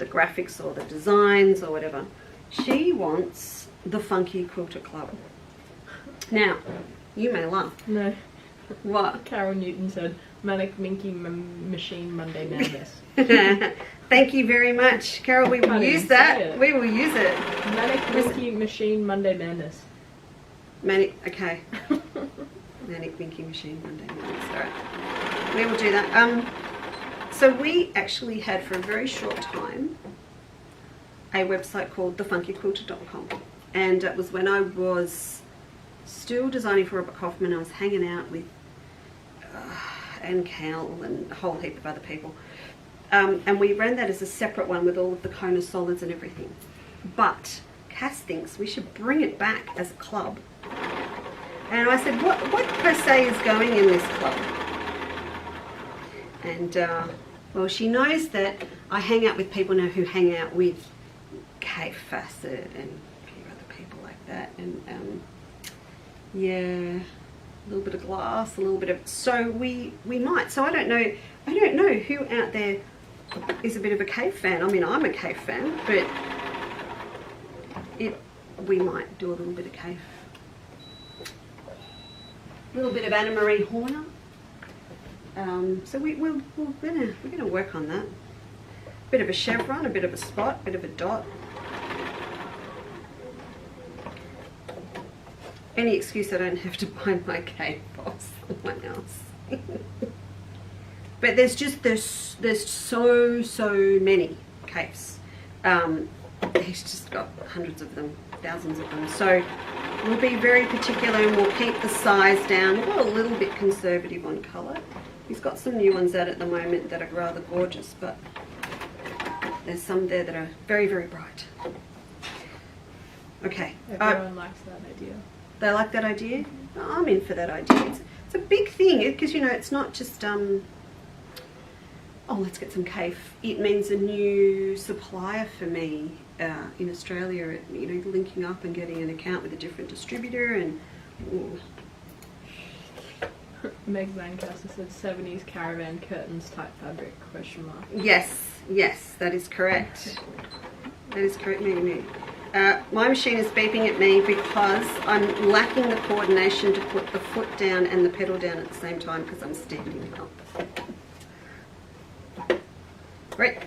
graphics or the designs or whatever, she wants the Funky Quilter Club. Now, you may laugh. No. What? Carol Newton said, Manic Minky Machine Monday Madness. Thank you very much, Carol. We will use that. We will use it. Manic Minky Machine Monday Madness. Okay. Manic Minky Machine Monday Madness. Alright. We will do that. So we actually had for a very short time a website called thefunkyquilter.com, and it was when I was still designing for Robert Kaufman. I was hanging out with Anne Cowell and a whole heap of other people, and we ran that as a separate one with all of the Kona solids and everything. But Cass thinks we should bring it back as a club, and I said, what per se is going in this club? And well, she knows that I hang out with people now who hang out with Kate Fassett and a few other people like that, and yeah, a little bit of Glass, a little bit of, so we might. So I don't know who out there is a bit of a cave fan. I mean, I'm a cave fan, but we might do a little bit of cave, a little bit of Anna Marie Horner. So we're gonna work on that. Bit of a chevron, a bit of a spot, bit of a dot. Any excuse I don't have to buy my cave off someone else. But there's so many caves. He's just got hundreds of them, thousands of them. So we'll be very particular, and we'll keep the size down. We're a little bit conservative on colour. He's got some new ones out at the moment that are rather gorgeous, but there's some there that are very, very bright. Okay. Everyone likes that idea. They like that idea? I'm in for that idea. It's a big thing, because it's not just oh, let's get some cave. It means a new supplier for me in Australia. Linking up and getting an account with a different distributor, and Meg Lancaster said 70s caravan curtains type fabric, ? Yes, that is correct. That is correct. Me. My machine is beeping at me because I'm lacking the coordination to put the foot down and the pedal down at the same time because I'm standing up. Right.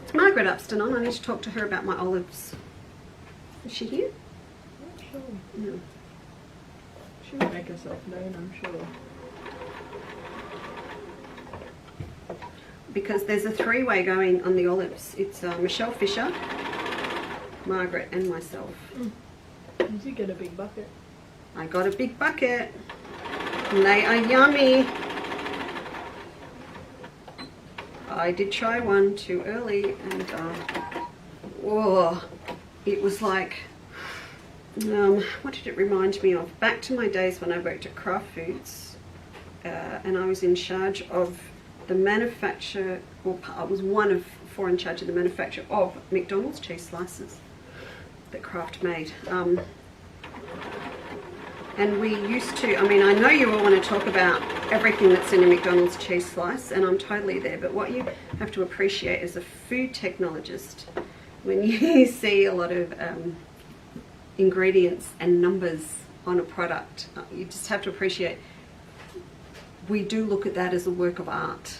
It's Margaret Upston on. I need to talk to her about my olives. Is she here? Not sure. No. She'll make herself known, I'm sure. Because there's a three-way going on the olives. It's Michelle Fisher, Margaret and myself. You did get a big bucket. I got a big bucket. And they are yummy. I did try one too early and whoa, it was like, what did it remind me of? Back to my days when I worked at Kraft Foods and I was in charge of the manufacture, or I was one of four in charge of the manufacture of McDonald's cheese slices that Kraft made. And we used to, I mean, I know you all want to talk about everything that's in a McDonald's cheese slice, and I'm totally there, but what you have to appreciate as a food technologist, when you see a lot of ingredients and numbers on a product, you just have to appreciate, we do look at that as a work of art,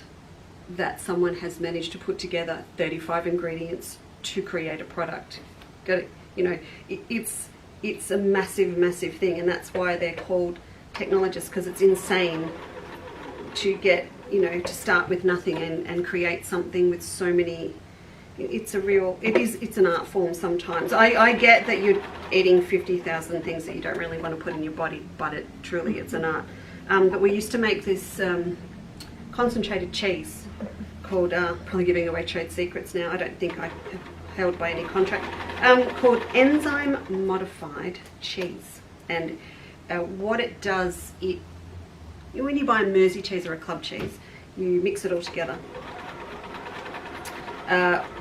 that someone has managed to put together 35 ingredients to create a product. Got it? You know, it's a massive, massive thing, and that's why they're called technologists, because it's insane to get, you know, to start with nothing and create something with so many. It's an art form sometimes. I get that you're eating 50,000 things that you don't really want to put in your body, but it's an art. But we used to make this concentrated cheese called, probably giving away trade secrets now, I don't think I held by any contract, called enzyme modified cheese. And what it does, when you buy a Mersey cheese or a club cheese, you mix it all together.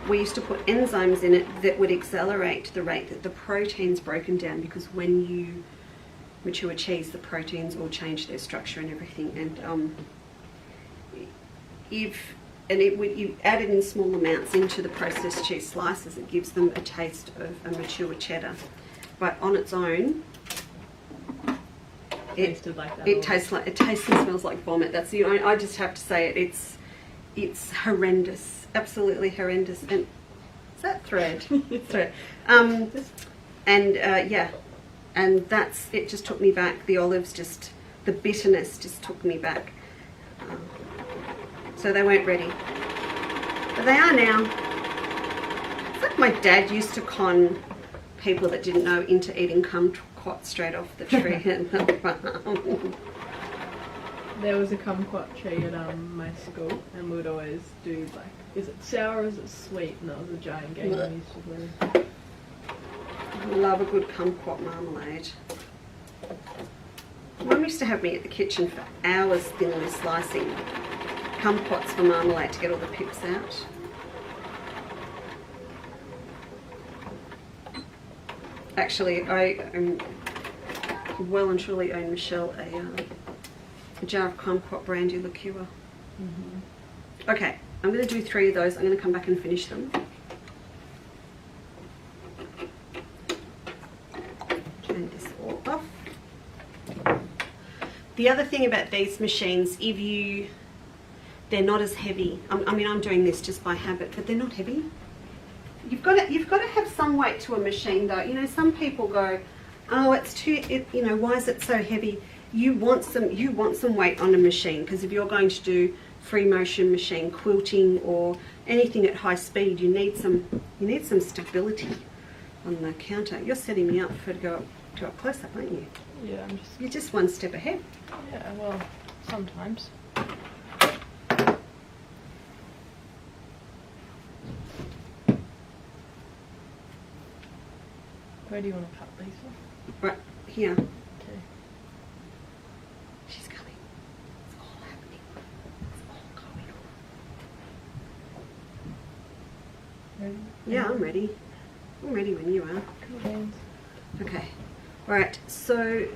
We used to put enzymes in it that would accelerate the rate that the protein's broken down, because when you mature cheese, the proteins all change their structure and everything. And you add it in small amounts into the processed cheese slices, it gives them a taste of a mature cheddar. But on its own, it tastes and smells like vomit. That's the only, I just have to say it. It's horrendous, absolutely horrendous. And is that thread? Thread. Yeah, and that's it. Just took me back. The olives, just the bitterness, just took me back. So they weren't ready, but they are now. It's like my dad used to con people that didn't know into eating kumquat straight off the tree. There was a kumquat tree at my school, and we'd always do, like, is it sour or is it sweet? And that was a giant game we used to play. I love a good kumquat marmalade. Mum used to have me at the kitchen for hours thinly slicing kumquats for marmalade to get all the pips out. Actually, I well and truly owe Michelle a jar of kumquat brandy liqueur. Okay, I'm going to do 3 of those. I'm going to come back and finish them. Turn this all off. The other thing about these machines, they're not as heavy. I mean, I'm doing this just by habit, but they're not heavy. You've got to have some weight to a machine, though. You know, some people go, oh, it's too, you know, why is it so heavy? You want some weight on a machine, because if you're going to do free motion machine quilting or anything at high speed, you need some stability on the counter. You're setting me up to go up close up, aren't you? Yeah, you're just one step ahead. Yeah, well, sometimes. Where do you want to cut these off? Right here. Okay. She's coming. It's all happening. It's all going on. Ready? Yeah, I'm ready. I'm ready when you are. Cool. Okay. Alright, so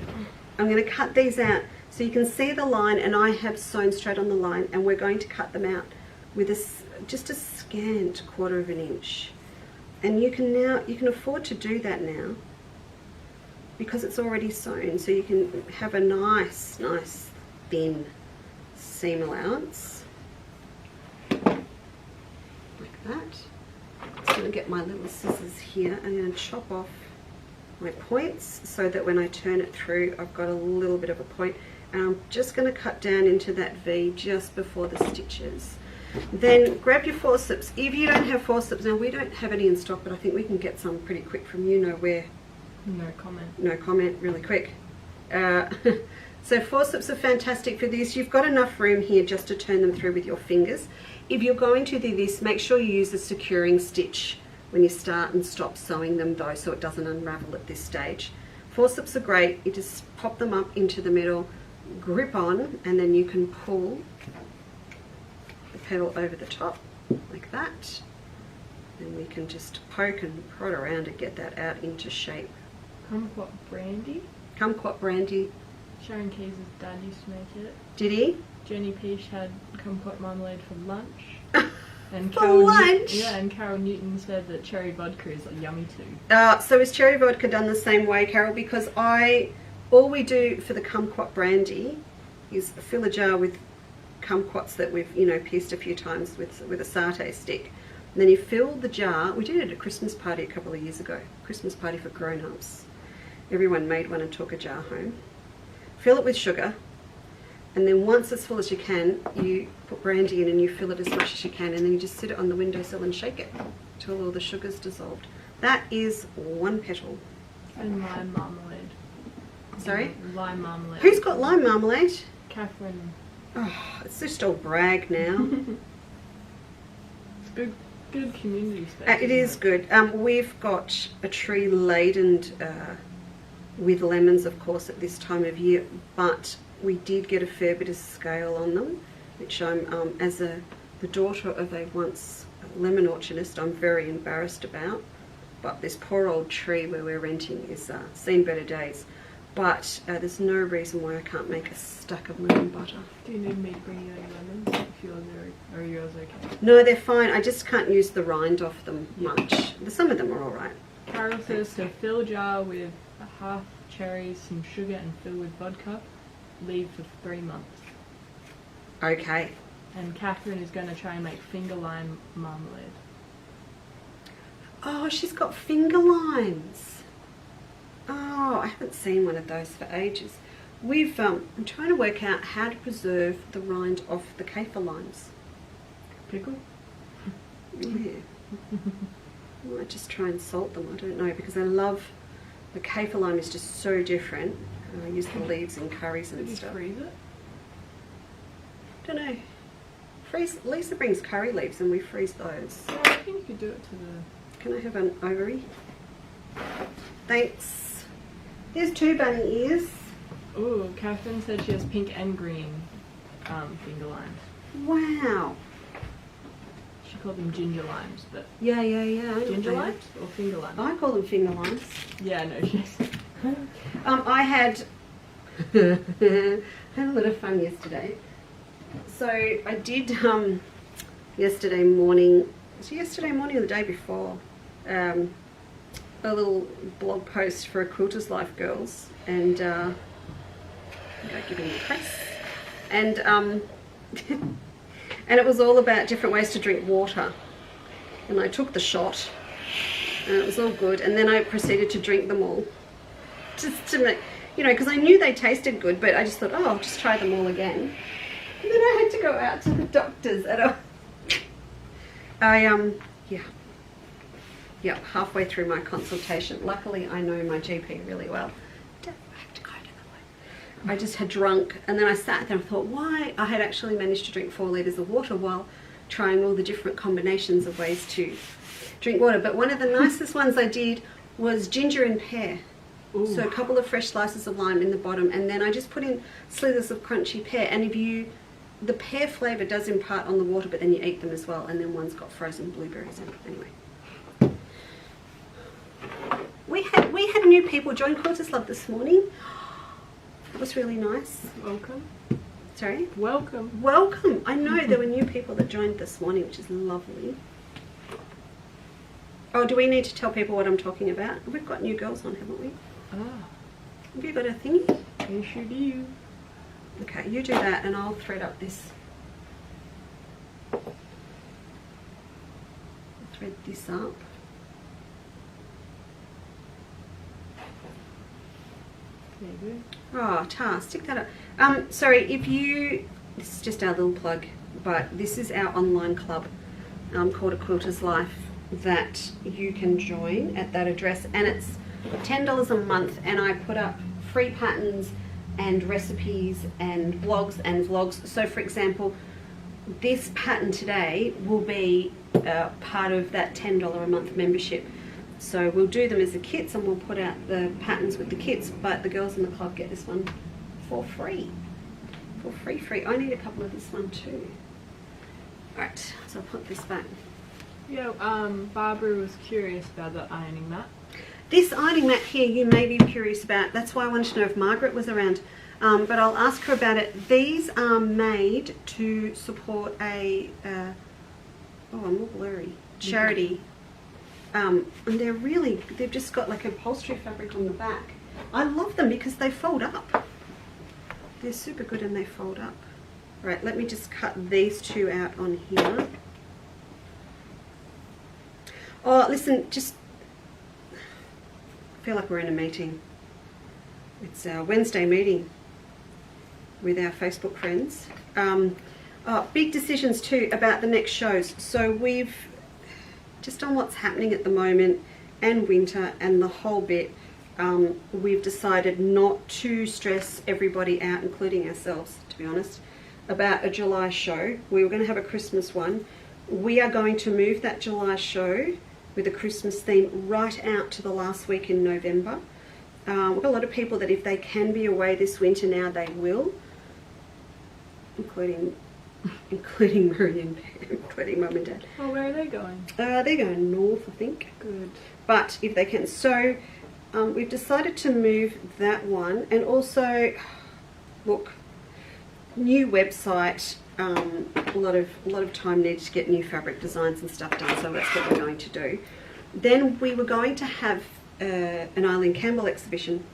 I'm going to cut these out so you can see the line, and I have sewn straight on the line, and we're going to cut them out with just a scant 1/4 of an inch. And you can afford to do that now because it's already sewn, so you can have a nice thin seam allowance like that. I'm just going to get my little scissors here. I'm going to chop off my points so that when I turn it through, I've got a little bit of a point. And I'm just going to cut down into that V just before the stitches. Then grab your forceps. If you don't have forceps, now we don't have any in stock, but I think we can get some pretty quick from you know where. No comment. No comment, really quick. So forceps are fantastic for this. You've got enough room here just to turn them through with your fingers. If you're going to do this, make sure you use a securing stitch when you start and stop sewing them though, so it doesn't unravel at this stage. Forceps are great. You just pop them up into the middle, grip on, and then you can pull the petal over the top like that. And we can just poke and prod around to get that out into shape. Kumquat brandy. Kumquat brandy. Sharon Keyes' dad used to make it. Did he? Jenny Peach had kumquat marmalade for lunch. And For lunch? And Carol Newton said that cherry vodka is yummy too. So is cherry vodka done the same way, Carol? Because all we do for the kumquat brandy is fill a jar with kumquats that we've pierced a few times with a satay stick. And then you fill the jar. We did it at a Christmas party a couple of years ago. Christmas party for grown-ups. Everyone made one and took a jar home. Fill it with sugar. And then once it's full as you can, you put brandy in and you fill it as much as you can, and then you just sit it on the windowsill and shake it till all the sugar's dissolved. That is one petal. And lime marmalade. Sorry? Lime marmalade. Who's got lime marmalade? Catherine. Oh, it's just all brag now. It's good community space. It is good. We've got a tree laden with lemons, of course, at this time of year, but we did get a fair bit of scale on them, which I'm, as the daughter of a once lemon orchardist, I'm very embarrassed about. But this poor old tree where we're renting is seen better days. But there's no reason why I can't make a stack of lemon butter. Do you need me to bring you any lemons? If yours are yours okay? No, they're fine. I just can't use the rind off them much. Some of them are all right. Carol says to fill jar with a half cherries, some sugar, and fill with vodka. Leave for 3 months. Okay. And Catherine is going to try and make finger lime marmalade. Oh, she's got finger limes. Oh, I haven't seen one of those for ages. I'm trying to work out how to preserve the rind off the kaffir limes. Pickle? Yeah. I might just try and salt them. I don't know, because I love the kaffir lime is just so different. I use the leaves in curries and stuff. Freeze it? Don't know. Lisa brings curry leaves and we freeze those. Yeah, I think you could do it to the... Can I have an ovary? Thanks. There's 2 bunny ears. Ooh, Catherine said she has pink and green finger limes. Wow. She called them ginger limes, but... Yeah. Ginger limes or finger limes? I call them finger limes. Yeah, no, she's... I had a lot of fun yesterday. So I did yesterday morning or the day before, a little blog post for a Quilters Life Girls, and giving the press, and and it was all about different ways to drink water, and I took the shot, and it was all good, and then I proceeded to drink them all, just to make, because I knew they tasted good, but I just thought, oh, I'll just try them all again. And then I had to go out to the doctor's halfway through my consultation. Luckily, I know my GP really well. I have to go to the way. I just had drunk, and then I sat there and thought, why? I had actually managed to drink 4 litres of water while trying all the different combinations of ways to drink water. But one of the nicest ones I did was ginger and pear. Ooh. So a couple of fresh slices of lime in the bottom, and then I just put in slithers of crunchy pear. And the pear flavour does impart on the water, but then you eat them as well, and then one's got frozen blueberries in it. Anyway. We had new people join Quilters Love this morning. That was really nice. Welcome. Sorry? Welcome. Welcome. I know there were new people that joined this morning, which is lovely. Oh, do we need to tell people what I'm talking about? We've got new girls on, haven't we? Ah. Have you got a thingy? You sure do. Okay, you do that and I'll thread up this. Thread this up. There you Oh, Tar, stick that up. Sorry, if you, this is just our little plug, but this is our online club called A Quilter's Life that you can join at that address, and it's $10 a month, and I put up free patterns and recipes and blogs and vlogs. So for example, this pattern today will be part of that $10 a month membership. So we'll do them as the kits and we'll put out the patterns with the kits, but the girls in the club get this one for free. For free. I need a couple of this one too. Alright, so I'll put this back. go. Yeah, Barbara was curious about the ironing mat. This ironing mat here you may be curious about. That's why I wanted to know if Margaret was around. But I'll ask her about it. These are made to support a, oh, I'm all blurry, charity. And they've just got like upholstery fabric on the back. I love them because they fold up. They're super good and they fold up. Right, let me just cut these two out on here. Oh, listen, just I feel like we're in a meeting. It's our Wednesday meeting with our Facebook friends. Big decisions too about the next shows. So we've just on what's happening at the moment and winter and the whole bit, we've decided not to stress everybody out, including ourselves, to be honest, about a July show. We were going to have a Christmas one. We are going to move that July show with a Christmas theme right out to the last week in November. We've got a lot of people that if they can be away this winter now, they will, including Marie and including Mum and Dad. Oh, where are they going? They're going north, I think. Good. But if they can. So we've decided to move that one, and also, look, new website. A lot of time needed to get new fabric designs and stuff done, so that's what we're going to do. Then we were going to have an Eileen Campbell exhibition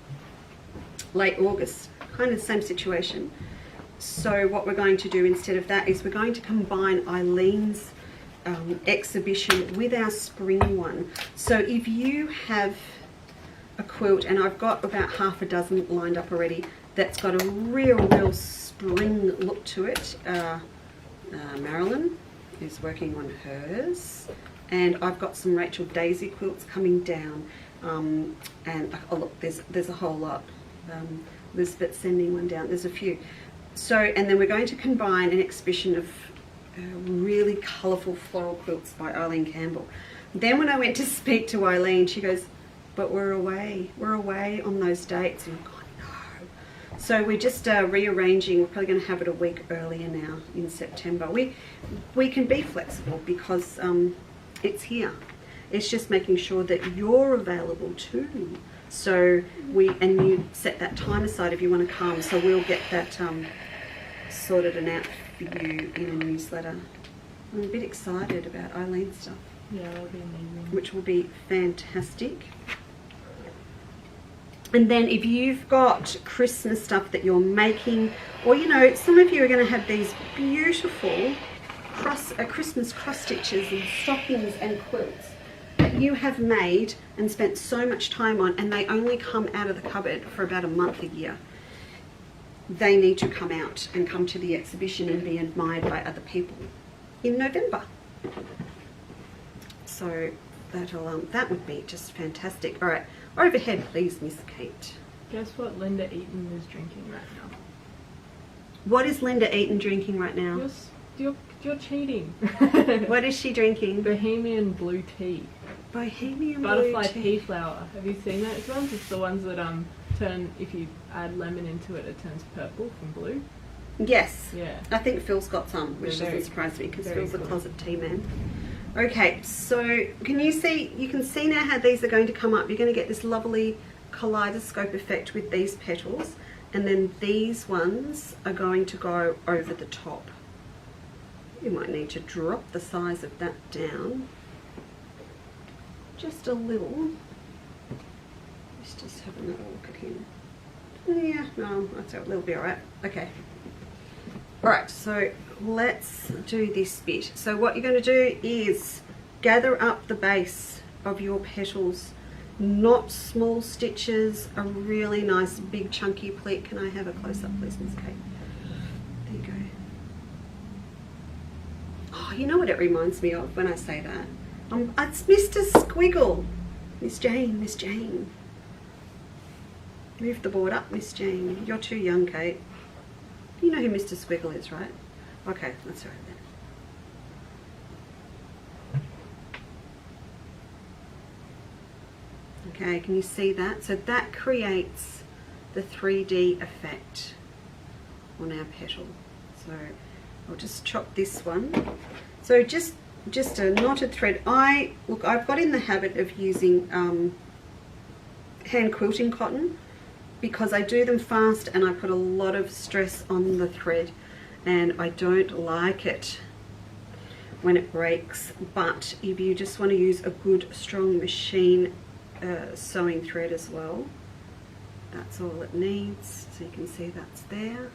late August, kind of the same situation. So what we're going to do instead of that is we're going to combine Eileen's exhibition with our spring one. So if you have a quilt, and I've got about half a dozen lined up already, that's got a real spring look to it. Marilyn is working on hers, and I've got some Rachel Daisy quilts coming down, and oh look, there's a whole lot. Elizabeth's sending one down. There's a few. So, and then we're going to combine an exhibition of really colourful floral quilts by Eileen Campbell. Then when I went to speak to Eileen, she goes, "But we're away on those dates." And I'm going, no. So we're just rearranging. We're probably going to have it a week earlier now in September. We can be flexible because it's here. It's just making sure that you're available too. So and you set that time aside if you want to come. So we'll get that sorted and out for you in a newsletter. I'm a bit excited about Eileen's stuff. Yeah, that'll be amazing. Which will be fantastic. And then if you've got Christmas stuff that you're making, or you know, some of you are going to have these beautiful Christmas cross stitches and stockings and quilts that you have made and spent so much time on, and they only come out of the cupboard for about a month a year. They need to come out and come to the exhibition and be admired by other people in November. So that would be just fantastic. All right, overhead please, Miss Kate. Guess what Linda Eaton is drinking right now? What is Linda Eaton drinking right now? You're cheating. What is she drinking? Bohemian blue tea. Bohemian Butterfly blue pea flower. Have you seen those ones? It's the ones that turn, if you add lemon into it, it turns purple from blue. Yes. Yeah. I think Phil's got some, which doesn't surprise me because Phil's a closet tea man. Okay, so you can see now how these are going to come up. You're going to get this lovely kaleidoscope effect with these petals, and then these ones are going to go over the top. You might need to drop the size of that down just a little. Let's just have another look at him. Yeah, no, it'll be alright. Okay. Alright, so let's do this bit. So what you're going to do is gather up the base of your petals not small stitches, a really nice big chunky pleat. Can I have a close-up please, Miss Kate? There you go. Oh, you know what it reminds me of when I say that? It's Mr. Squiggle. Miss Jane, Miss Jane. Move the board up, Miss Jane. You're too young, Kate. You know who Mr. Squiggle is, right? Okay, that's all right then. Okay, can you see that? So that creates the 3D effect on our petal. So I'll just chop this one. So just a knotted thread. Look, I've got in the habit of using hand quilting cotton because I do them fast and I put a lot of stress on the thread and I don't like it when it breaks. But if you just want to use a good strong machine sewing thread as well, that's all it needs. So you can see that's there,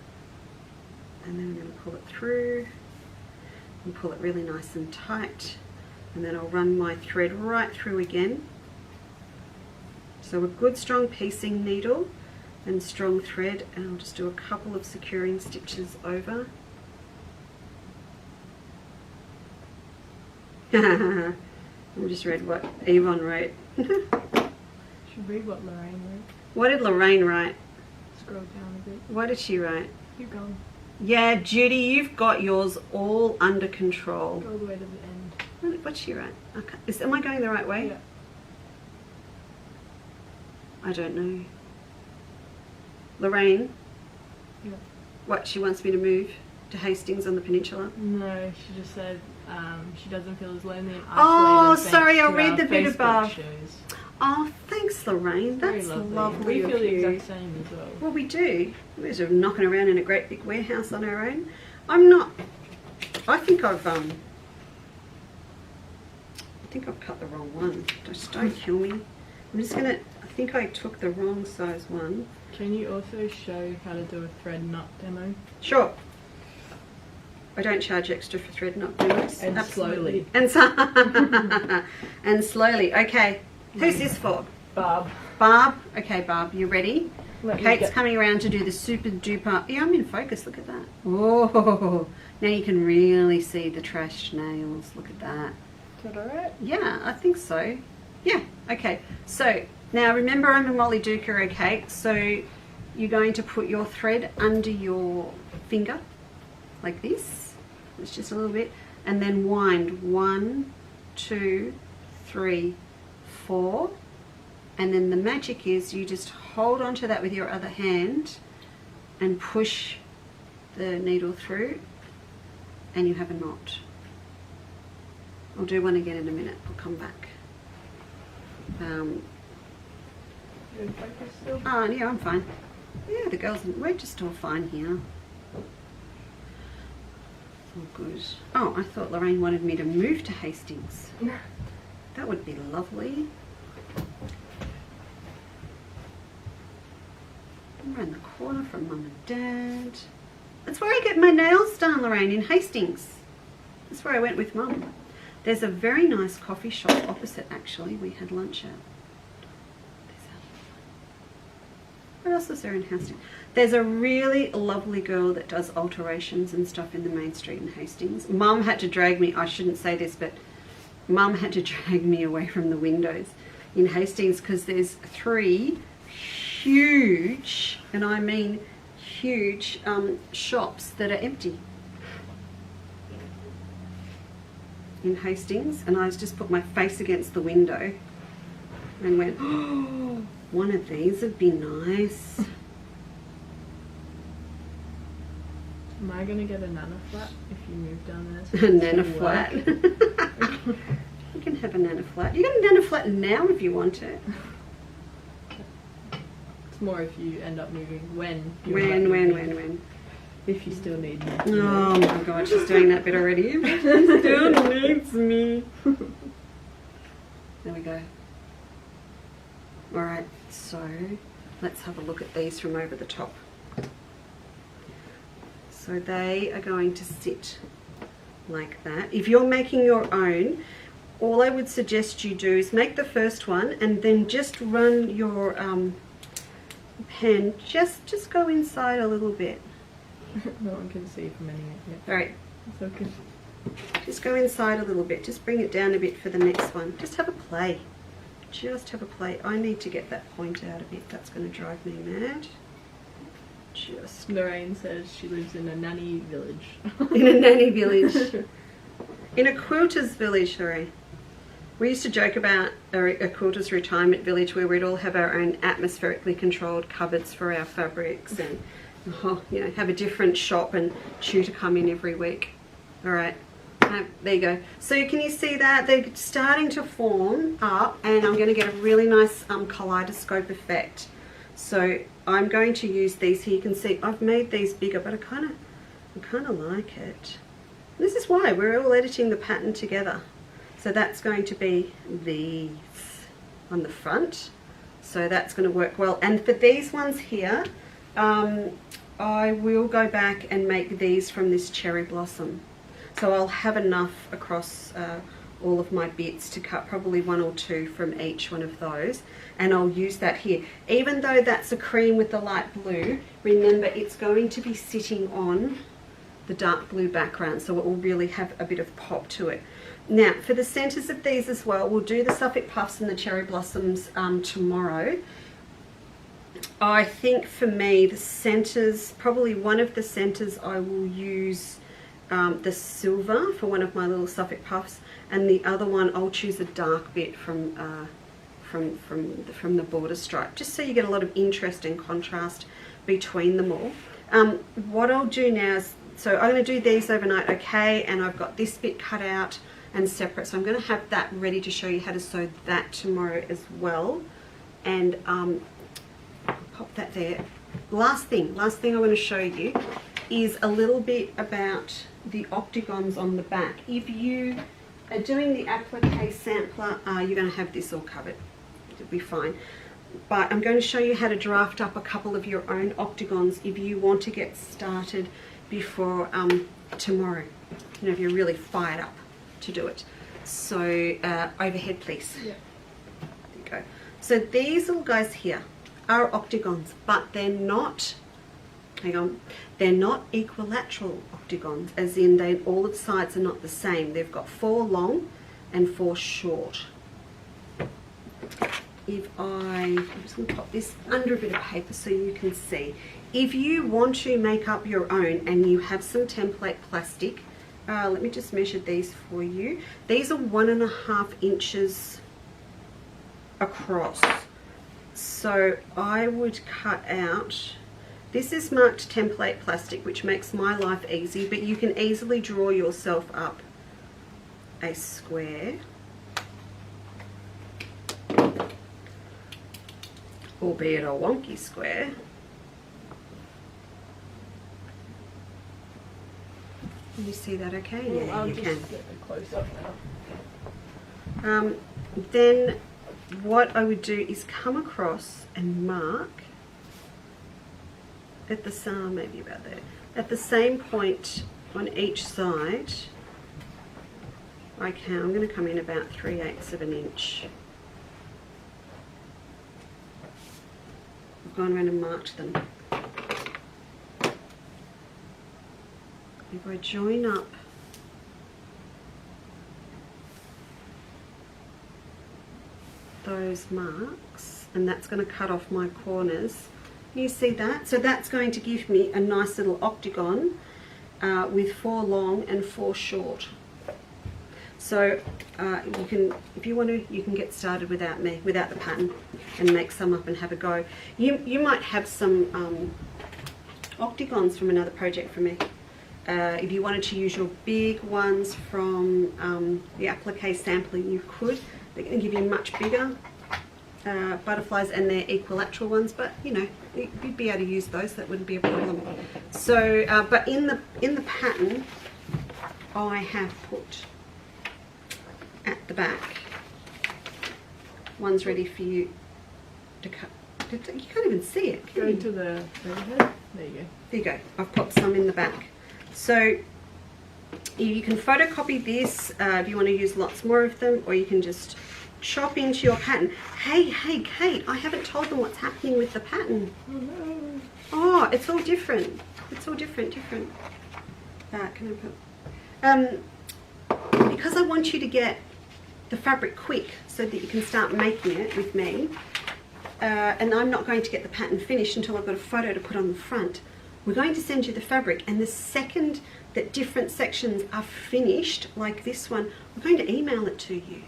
and then I'm going to pull it through and pull it really nice and tight, and then I'll run my thread right through again. So a good strong piecing needle and strong thread, and I'll just do a couple of securing stitches over. I just read what Yvonne wrote. Should read what Lorraine wrote. What did Lorraine write? Scroll down a bit. What did she write? Keep going. Yeah, Judy, you've got yours all under control. Go all the way to the end. What's she write? Okay. Am I going the right way? Yeah. I don't know. Lorraine? Yeah. What, she wants me to move to Hastings on the peninsula? No, she just said she doesn't feel as lonely and isolated. Oh, thanks sorry, I'll to read our the bit Facebook above. shows. Oh, thanks, Lorraine. Very That's lovely. lovely. We feel the of you. exact same as well. Well, we do. We're sort of knocking around in a great big warehouse on our own. I'm not. I think I've cut the wrong one. Just don't kill me. I'm just gonna. I think I took the wrong size one. Can you also show how to do a thread knot demo? Sure. I don't charge extra for thread knot demos. And Absolutely. slowly. And slowly. Okay. Who's this for? Barb. Barb. Okay, Barb. You ready? Let me Kate's get- coming around to do the super duper. Yeah, I'm in focus. Look at that. Oh, now you can really see the trashed nails. Look at that. Is that alright? Yeah, I think so. Yeah. Okay. So now remember, I'm a Molly Duker. Okay. So you're going to put your thread under your finger, like this. It's just a little bit, and then wind 1, 2, 3, 4. And then the magic is you just hold on to that with your other hand and push the needle through and you have a knot. I'll do one again in a minute. I'll come back. You in focus still? Oh, yeah, I'm fine. Yeah, the girls, we're just all fine here. Oh, good. Oh, I thought Lorraine wanted me to move to Hastings. That would be lovely. I'm around the corner from Mum and Dad. That's where I get my nails done, Lorraine, in Hastings. That's where I went with Mum. There's a very nice coffee shop opposite, actually. We had lunch at. What else is there in Hastings? There's a really lovely girl that does alterations and stuff in the main street in Hastings. Mum had to drag me, I shouldn't say this, but Mum had to drag me away from the windows in Hastings because there's 3 huge, and I mean huge, shops that are empty in Hastings, and I just put my face against the window and went, oh, one of these would be nice. Am I gonna get a nana flat if you move down there? A nana flat. You can have a nana flat. You got a nana flat now if you want it. It's more if you end up moving. When? When? If you still need me. Oh my god, she's doing that bit already. Still needs me. There we go. Alright, so let's have a look at these from over the top. So they are going to sit like that. If you're making your own, all I would suggest you do is make the first one and then just run your pen, just go inside a little bit. No one can see from anywhere. Yeah. All right. It's okay. Just go inside a little bit. Just bring it down a bit for the next one. Just have a play. Just have a play. I need to get that point out a bit. That's going to drive me mad. Just. Lorraine says she lives in a nanny village. In a nanny village. In a quilter's village, sorry. We used to joke about a quilter's retirement village where we'd all have our own atmospherically controlled cupboards for our fabrics and, you know, have a different shop and tutor come in every week. All right, there you go. So can you see that? They're starting to form up and I'm going to get a really nice kaleidoscope effect. So I'm going to use these here. You can see I've made these bigger, but I kind of like it. This is why we're all editing the pattern together. So that's going to be these on the front. So that's going to work well. And for these ones here, I will go back and make these from this cherry blossom. So I'll have enough across all of my bits to cut probably 1 or 2 from each one of those. And I'll use that here. Even though that's a cream with the light blue, remember it's going to be sitting on the dark blue background. So it will really have a bit of pop to it. Now, for the centres of these as well, we'll do the Suffolk Puffs and the Cherry Blossoms tomorrow. I think for me, the centres, probably one of the centres I will use the silver for one of my little Suffolk Puffs, and the other one I'll choose a dark bit from the border stripe, just so you get a lot of interest and contrast between them all. What I'll do now is, so I'm going to do these overnight, okay, and I've got this bit cut out and separate, so I'm going to have that ready to show you how to sew that tomorrow as well. And pop that there. Last thing I want to show you is a little bit about the octagons on the back. If you are doing the applique sampler, you're going to have this all covered. It'll be fine. But I'm going to show you how to draft up a couple of your own octagons if you want to get started before tomorrow. You know, if you're really fired up to do it. So overhead please. Yeah. There you go. So these little guys here are octagons, but they're not, hang on, they're not equilateral octagons, as in all of the sides are not the same. They've got 4 long and 4 short. I'm just going to pop this under a bit of paper so you can see. If you want to make up your own and you have some template plastic, let me just measure these for you. These are 1.5 inches across. So I would cut out, this is marked template plastic, which makes my life easy, but you can easily draw yourself up a square. Albeit a wonky square. Can you see that okay? Well, yeah, you can. Get a close up now. Then what I would do is come across and mark at the same, maybe about there, at the same point on each side. I'm going to come in about 3/8 of an inch. I've gone around and marked them. If I join up those marks, and that's going to cut off my corners. You see that? So that's going to give me a nice little octagon with 4 long and 4 short. So you can, if you want to, you can get started without me, without the pattern, and make some up and have a go. You might have some octagons from another project from me. If you wanted to use your big ones from the applique sampling, you could. They're going to give you much bigger butterflies, and they're equilateral ones, but you know, you'd be able to use those. That wouldn't be a problem. So, but in the pattern, I have put at the back one's ready for you to cut. You can't even see it. Go to the overhead. There you go. There you go. I've popped some in the back. So You can photocopy this if you want to use lots more of them, or you can just chop into your pattern. Hey, Kate, I haven't told them what's happening with the pattern. Oh, it's all different. It's all different. Can I put... because I want you to get the fabric quick so that you can start making it with me, and I'm not going to get the pattern finished until I've got a photo to put on the front. We're going to send you the fabric, and the second that different sections are finished, like this one, we're going to email it to you.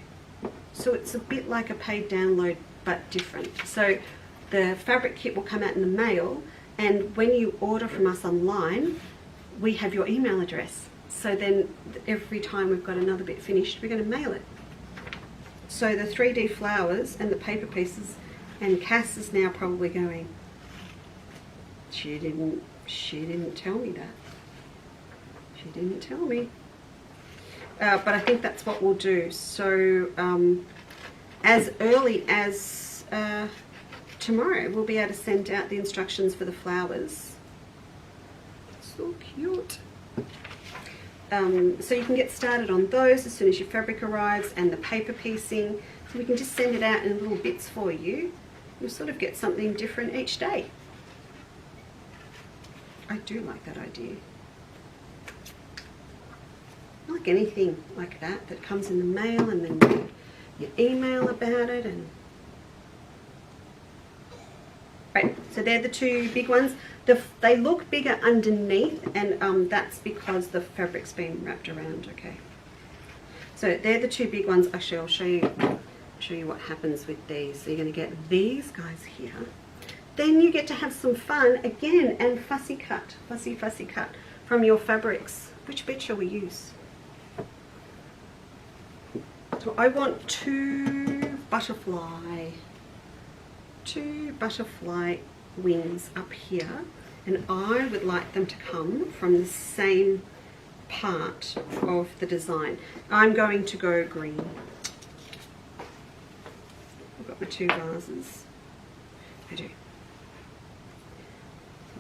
So it's a bit like a paid download, but different. So the fabric kit will come out in the mail, and when you order from us online, we have your email address. So then every time we've got another bit finished, we're going to mail it. So the 3D flowers and the paper pieces, and Cass is now probably going, she didn't tell me that. She didn't tell me. But I think that's what we'll do. So as early as tomorrow, we'll be able to send out the instructions for the flowers. So cute. So you can get started on those as soon as your fabric arrives, and the paper piecing. So we can just send it out in little bits for you. You'll sort of get something different each day. I do like that idea. I like anything like that comes in the mail, and then you email about it. And right, so they're the two big ones. They look bigger underneath, and that's because the fabric's been wrapped around. Okay, so they're the two big ones. Actually, I'll show you what happens with these. So you're going to get these guys here. Then you get to have some fun again and fussy cut from your fabrics. Which bit shall we use? So I want two butterfly wings up here, and I would like them to come from the same part of the design. I'm going to go green. I've got my two vases. I do.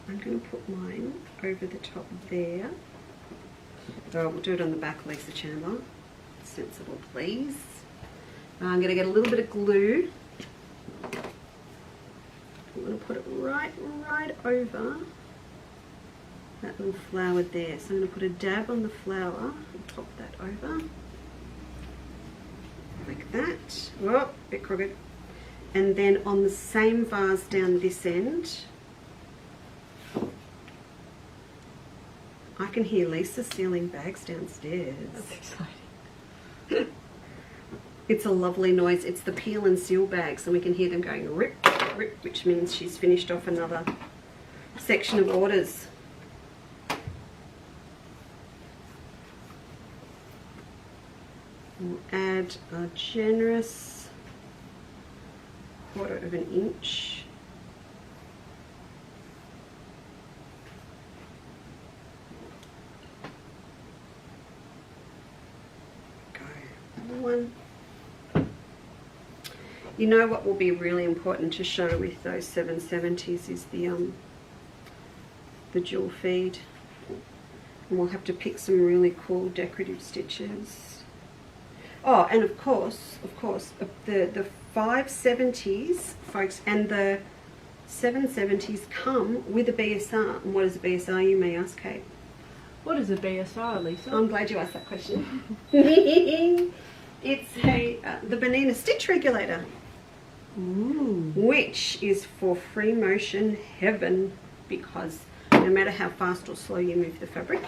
I'm going to put mine over the top there. Oh, we'll do it on the back, Lisa Chandler. Sensible, please. I'm going to get a little bit of glue. I'm going to put it right over that little flower there. So I'm going to put a dab on the flower and top that over. Like that. Oh, a bit crooked. And then on the same vase down this end, I can hear Lisa sealing bags downstairs. That's exciting. It's a lovely noise. It's the peel and seal bags, and we can hear them going rip, rip, which means she's finished off another section of orders. We'll add a generous 1/4 of an inch. One. You know what will be really important to show with those 770s is the jewel feed, and we'll have to pick some really cool decorative stitches. Oh, and of course the 570s, folks, and the 770s come with a BSR. And what is a BSR, you may ask, Kate? What is a BSR, Lisa? I'm glad you asked that question. It's the Bonina stitch regulator. Ooh. Which is for free motion heaven, because no matter how fast or slow you move the fabric,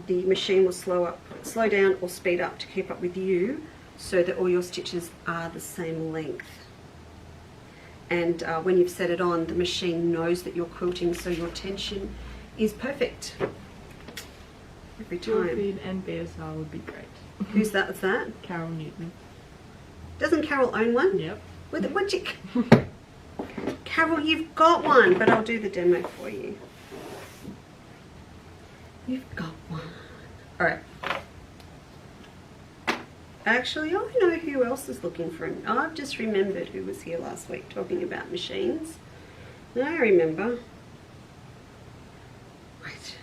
the machine will slow down or speed up to keep up with you, so that all your stitches are the same length. And when you've set it on, the machine knows that you're quilting, so your tension is perfect every time. Feed and BSR would be great. Who's that? What's that? Carol Newton. Doesn't Carol own one? Yep. Carol, you've got one, but I'll do the demo for you. You've got one. All right. Actually, I know who else is looking for him. I've just remembered who was here last week talking about machines. I remember. Right.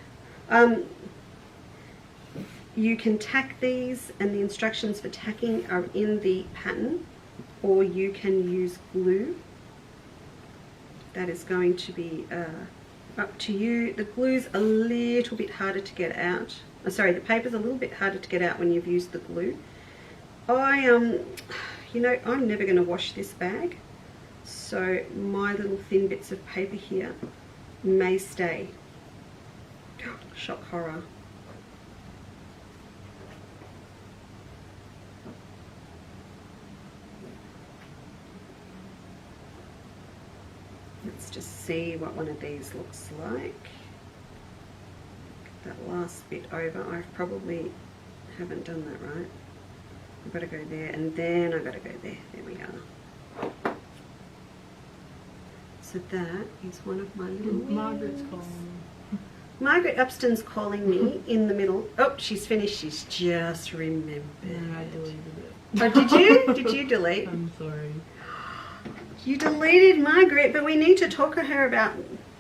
you can tack these, and the instructions for tacking are in the pattern, or you can use glue. That is going to be up to you. The glue's a little bit harder to get out. Sorry, the paper's a little bit harder to get out when you've used the glue. You know, I'm never going to wash this bag, so my little thin bits of paper here may stay. Shock horror. Let's just see what one of these looks like. That last bit over, I probably haven't done that right. I've got to go there, and then I've got to go there. There we go. So that is one of my little Margaret's wheels. calling me. Margaret Upston's calling me in the middle. Oh, she's finished. She's just remembered. And I deleted it. Oh, did you? Did you delete? I'm sorry. You deleted Margaret, but we need to talk to her about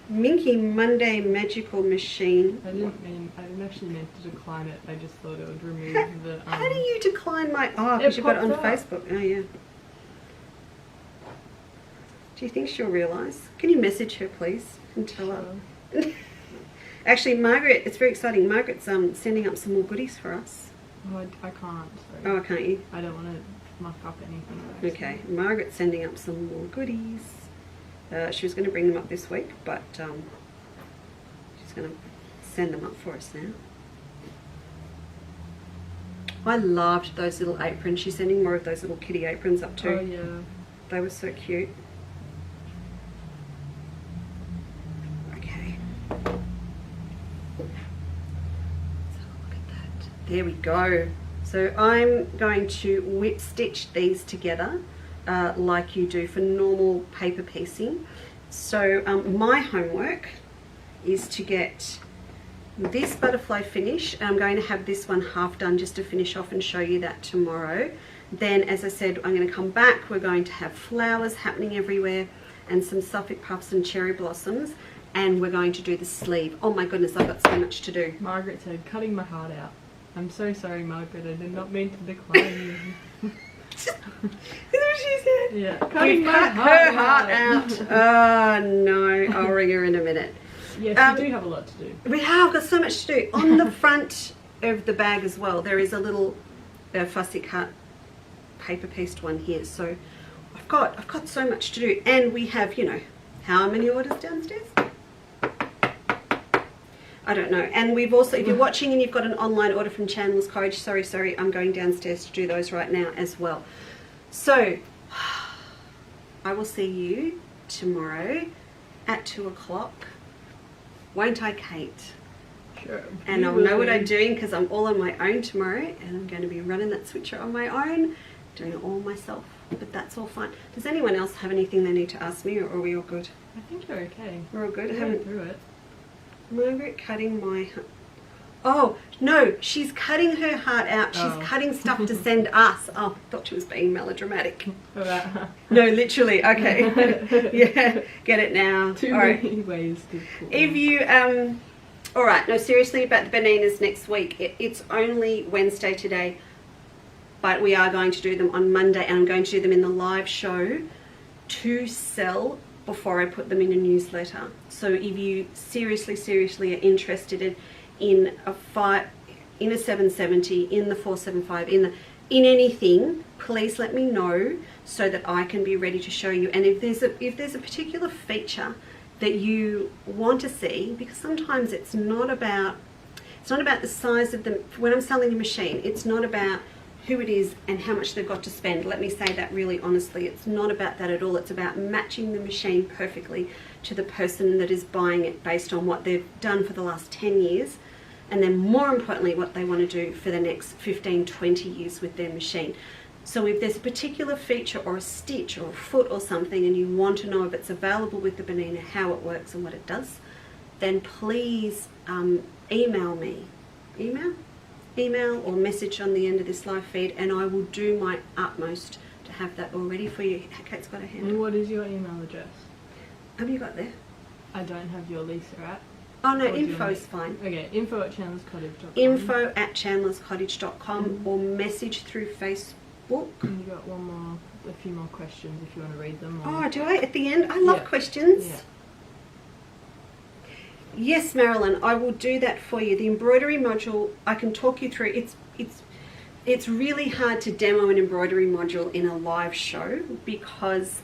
Minky Monday Magical Machine. I didn't actually meant to decline it. I just thought it would remove the. How do you decline my? Oh, because you've got it on Facebook. Oh yeah. Do you think she'll realise? Can you message her, please, and tell her? Actually, Margaret, it's very exciting. Margaret's sending up some more goodies for us. Oh, I can't. Sorry. Oh, can't you? I don't want to muck up anything. Okay, Margaret's sending up some more goodies. She was going to bring them up this week, but she's going to send them up for us now. I loved those little aprons. She's sending more of those little kitty aprons up too. Oh yeah. They were so cute. Okay. Let's have a look at that. There we go. So I'm going to whip stitch these together like you do for normal paper piecing. So my homework is to get this butterfly finish. I'm going to have this one half done just to finish off and show you that tomorrow. Then, as I said, I'm going to come back. We're going to have flowers happening everywhere and some Suffolk puffs and cherry blossoms, and we're going to do the sleeve. Oh my goodness, I've got so much to do. Margaret said, cutting my heart out. I'm so sorry, Margaret. I did not mean to decline you. Is that what she said? Yeah. Cutting my heart out. Oh no, I'll ring her in a minute. Yes, you do have a lot to do. We have got so much to do. On the front of the bag as well, there is a little fussy cut paper pieced one here. So I've got so much to do, and we have, you know, how many orders downstairs? I don't know. And we've also, if you're watching and you've got an online order from Chandler's Courage, sorry, I'm going downstairs to do those right now as well. So I will see you tomorrow at 2 o'clock. Won't I, Kate? Sure. And I'll know what I'm doing because I'm all on my own tomorrow, and I'm going to be running that switcher on my own, doing it all myself. But that's all fine. Does anyone else have anything they need to ask me, or are we all good? I think you're okay. We're all good? We went through it. Margaret cutting my... Oh, no, she's cutting her heart out. She's cutting stuff to send us. Oh, I thought she was being melodramatic. No, literally. Okay. Yeah, get it now. Too all right. many ways to pull. If you... All right, no, seriously about the bananas next week. It's only Wednesday today, but we are going to do them on Monday, and I'm going to do them in the live show to sell before I put them in a newsletter. So if you seriously are interested in a 770, in the 475, in anything, please let me know so that I can be ready to show you. And if there's a particular feature that you want to see, because sometimes it's not about the size of the, when I'm selling a machine, it's not about who it is and how much they've got to spend. Let me say that really honestly. It's not about that at all. It's about matching the machine perfectly to the person that is buying it based on what they've done for the last 10 years, and then more importantly what they want to do for the next 15, 20 years with their machine. So if there's a particular feature or a stitch or a foot or something and you want to know if it's available with the Banana, how it works and what it does, then please email me. Email or message on the end of this live feed, and I will do my utmost to have that all ready for you. Kate's got her hand And up. what is your email address? Have you got there? I don't have your Lisa at. Oh no, Or do you info want is fine. Okay, info@chandlerscottage.com. info@chandlerscottage.com or message through Facebook. And you got a few more questions if you want to read them. Or... Oh, do I at the end? I love Yeah. questions. Yeah. Yes, Marilyn, I will do that for you. The embroidery module, I can talk you through. It's really hard to demo an embroidery module in a live show because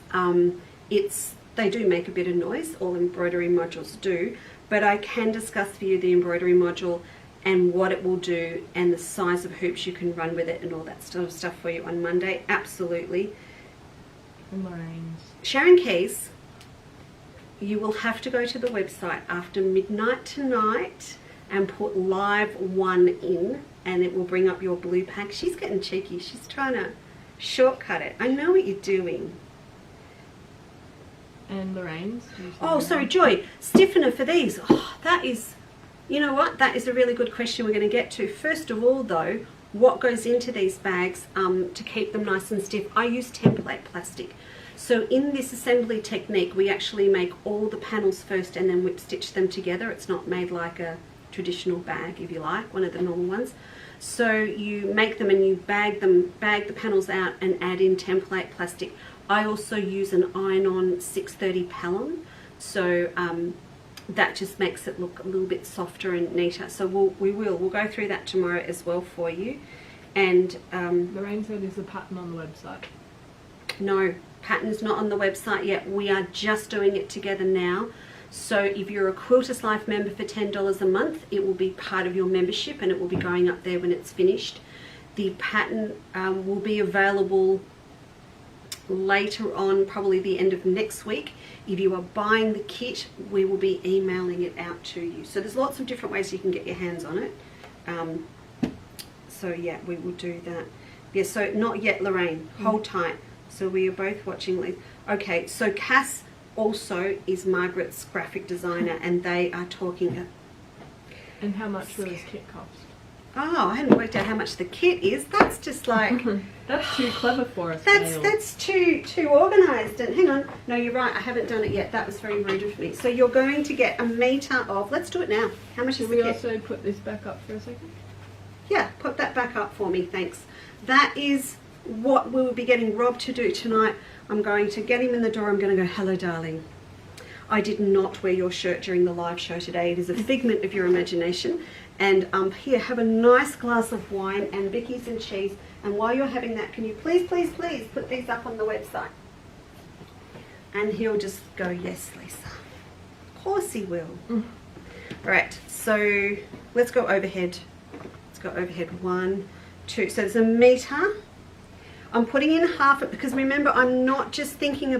they do make a bit of noise. All embroidery modules do, but I can discuss for you the embroidery module and what it will do and the size of hoops you can run with it and all that sort of stuff for you on Monday. Absolutely. And Lorraine's. Sharon Keys, you will have to go to the website after midnight tonight and put live 1 in, and it will bring up your blue pack. She's getting cheeky. She's trying to shortcut it. I know what you're doing. And Lorraine's. Oh, sorry, Joy. Stiffener for these. Oh, that is, you know what? That is a really good question we're going to get to. First of all, though, what goes into these bags to keep them nice and stiff? I use template plastic. So in this assembly technique, we actually make all the panels first and then whip stitch them together. It's not made like a traditional bag, if you like, one of the normal ones. So you make them and you bag the panels out and add in template plastic. I also use an iron-on 630 Pallon, so that just makes it look a little bit softer and neater. So we'll go through that tomorrow as well for you. And Lorraine said there's a pattern on the website. No, pattern's not on the website yet. We are just doing it together now. So if you're a Quilters Life member for $10 a month, it will be part of your membership and it will be going up there when it's finished. The pattern will be available later on, probably the end of next week. If you are buying the kit, we will be emailing it out to you. So there's lots of different ways you can get your hands on it. So yeah, we will do that. Yeah, so not yet, Lorraine. Hold tight. So we are both watching. Okay, so Cass also is Margaret's graphic designer, and they are talking. And how much will this kit cost? Oh, I hadn't worked out how much the kit is. That's just like that's too clever for us. That's too organised. And hang on, no, you're right. I haven't done it yet. That was very rude of me. So you're going to get a metre of. Let's do it now. How much is the kit? Can we also put this back up for a second? Yeah, put that back up for me. Thanks. That is what we will be getting Rob to do tonight. I'm going to get him in the door. I'm going to go, hello, darling. I did not wear your shirt during the live show today. It is a figment of your imagination. And here, have a nice glass of wine and bickies and cheese. And while you're having that, can you please, please, please put these up on the website? And he'll just go, yes, Lisa. Of course he will. All right, so let's go overhead. Let's go overhead. 1, 2. So there's a metre. I'm putting in half it because remember, I'm really not just thinking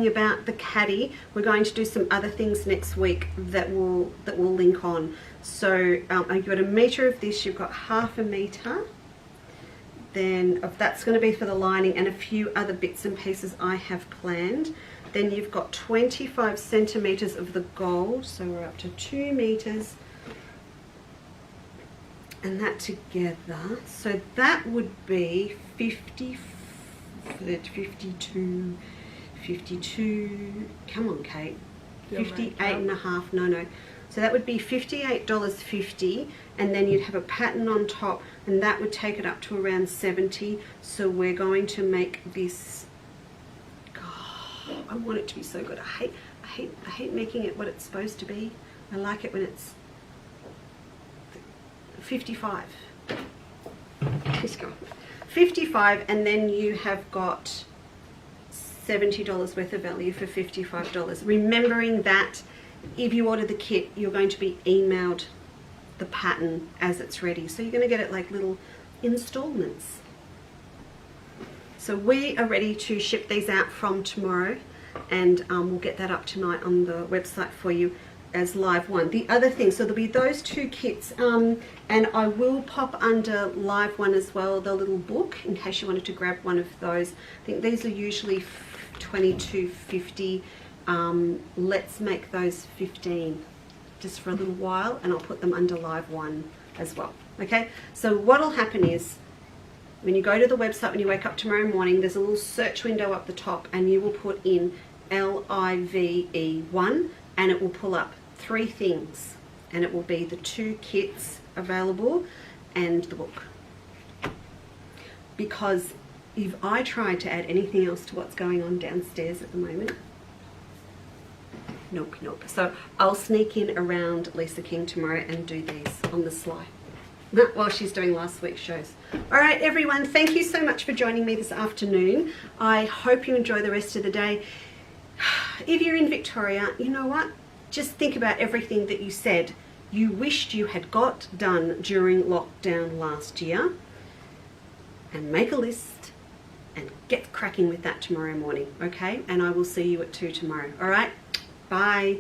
about the caddy. We're going to do some other things next week that will link on. So you've got a metre of this, you've got half a metre. Then that's going to be for the lining and a few other bits and pieces I have planned. Then you've got 25 centimetres of the gold, so we're up to 2 metres. And that together, so that would be 52, come on Kate, 58.5, no. So that would be $58.50, and then you'd have a pattern on top, and that would take it up to around 70. So we're going to make this, God, I want it to be so good. I hate making it what it's supposed to be. I like it when it's 55. Let's go. 55, and then you have got $70 worth of value for $55. Remembering that if you order the kit, you're going to be emailed the pattern as it's ready. So you're going to get it like little installments. So we are ready to ship these out from tomorrow, and we'll get that up tonight on the website for you as live one. The other thing, so there'll be those 2 kits, and I will pop under live one as well the little book in case you wanted to grab one of those. I think these are usually $22.50. Let's make those 15 just for a little while, and I'll put them under live one as well. Okay, so what'll happen is when you go to the website, when you wake up tomorrow morning, there's a little search window up the top, and you will put in LIVE1, and it will pull up 3 things, and it will be the 2 kits available and the book. Because if I try to add anything else to what's going on downstairs at the moment, nope. So I'll sneak in around Lisa King tomorrow and do these on the sly while she's doing last week's shows. All right, everyone, thank you so much for joining me this afternoon. I hope you enjoy the rest of the day. If you're in Victoria, you know what? Just think about everything that you said you wished you had got done during lockdown last year, and make a list and get cracking with that tomorrow morning, okay? And I will see you at 2 tomorrow. All right, bye.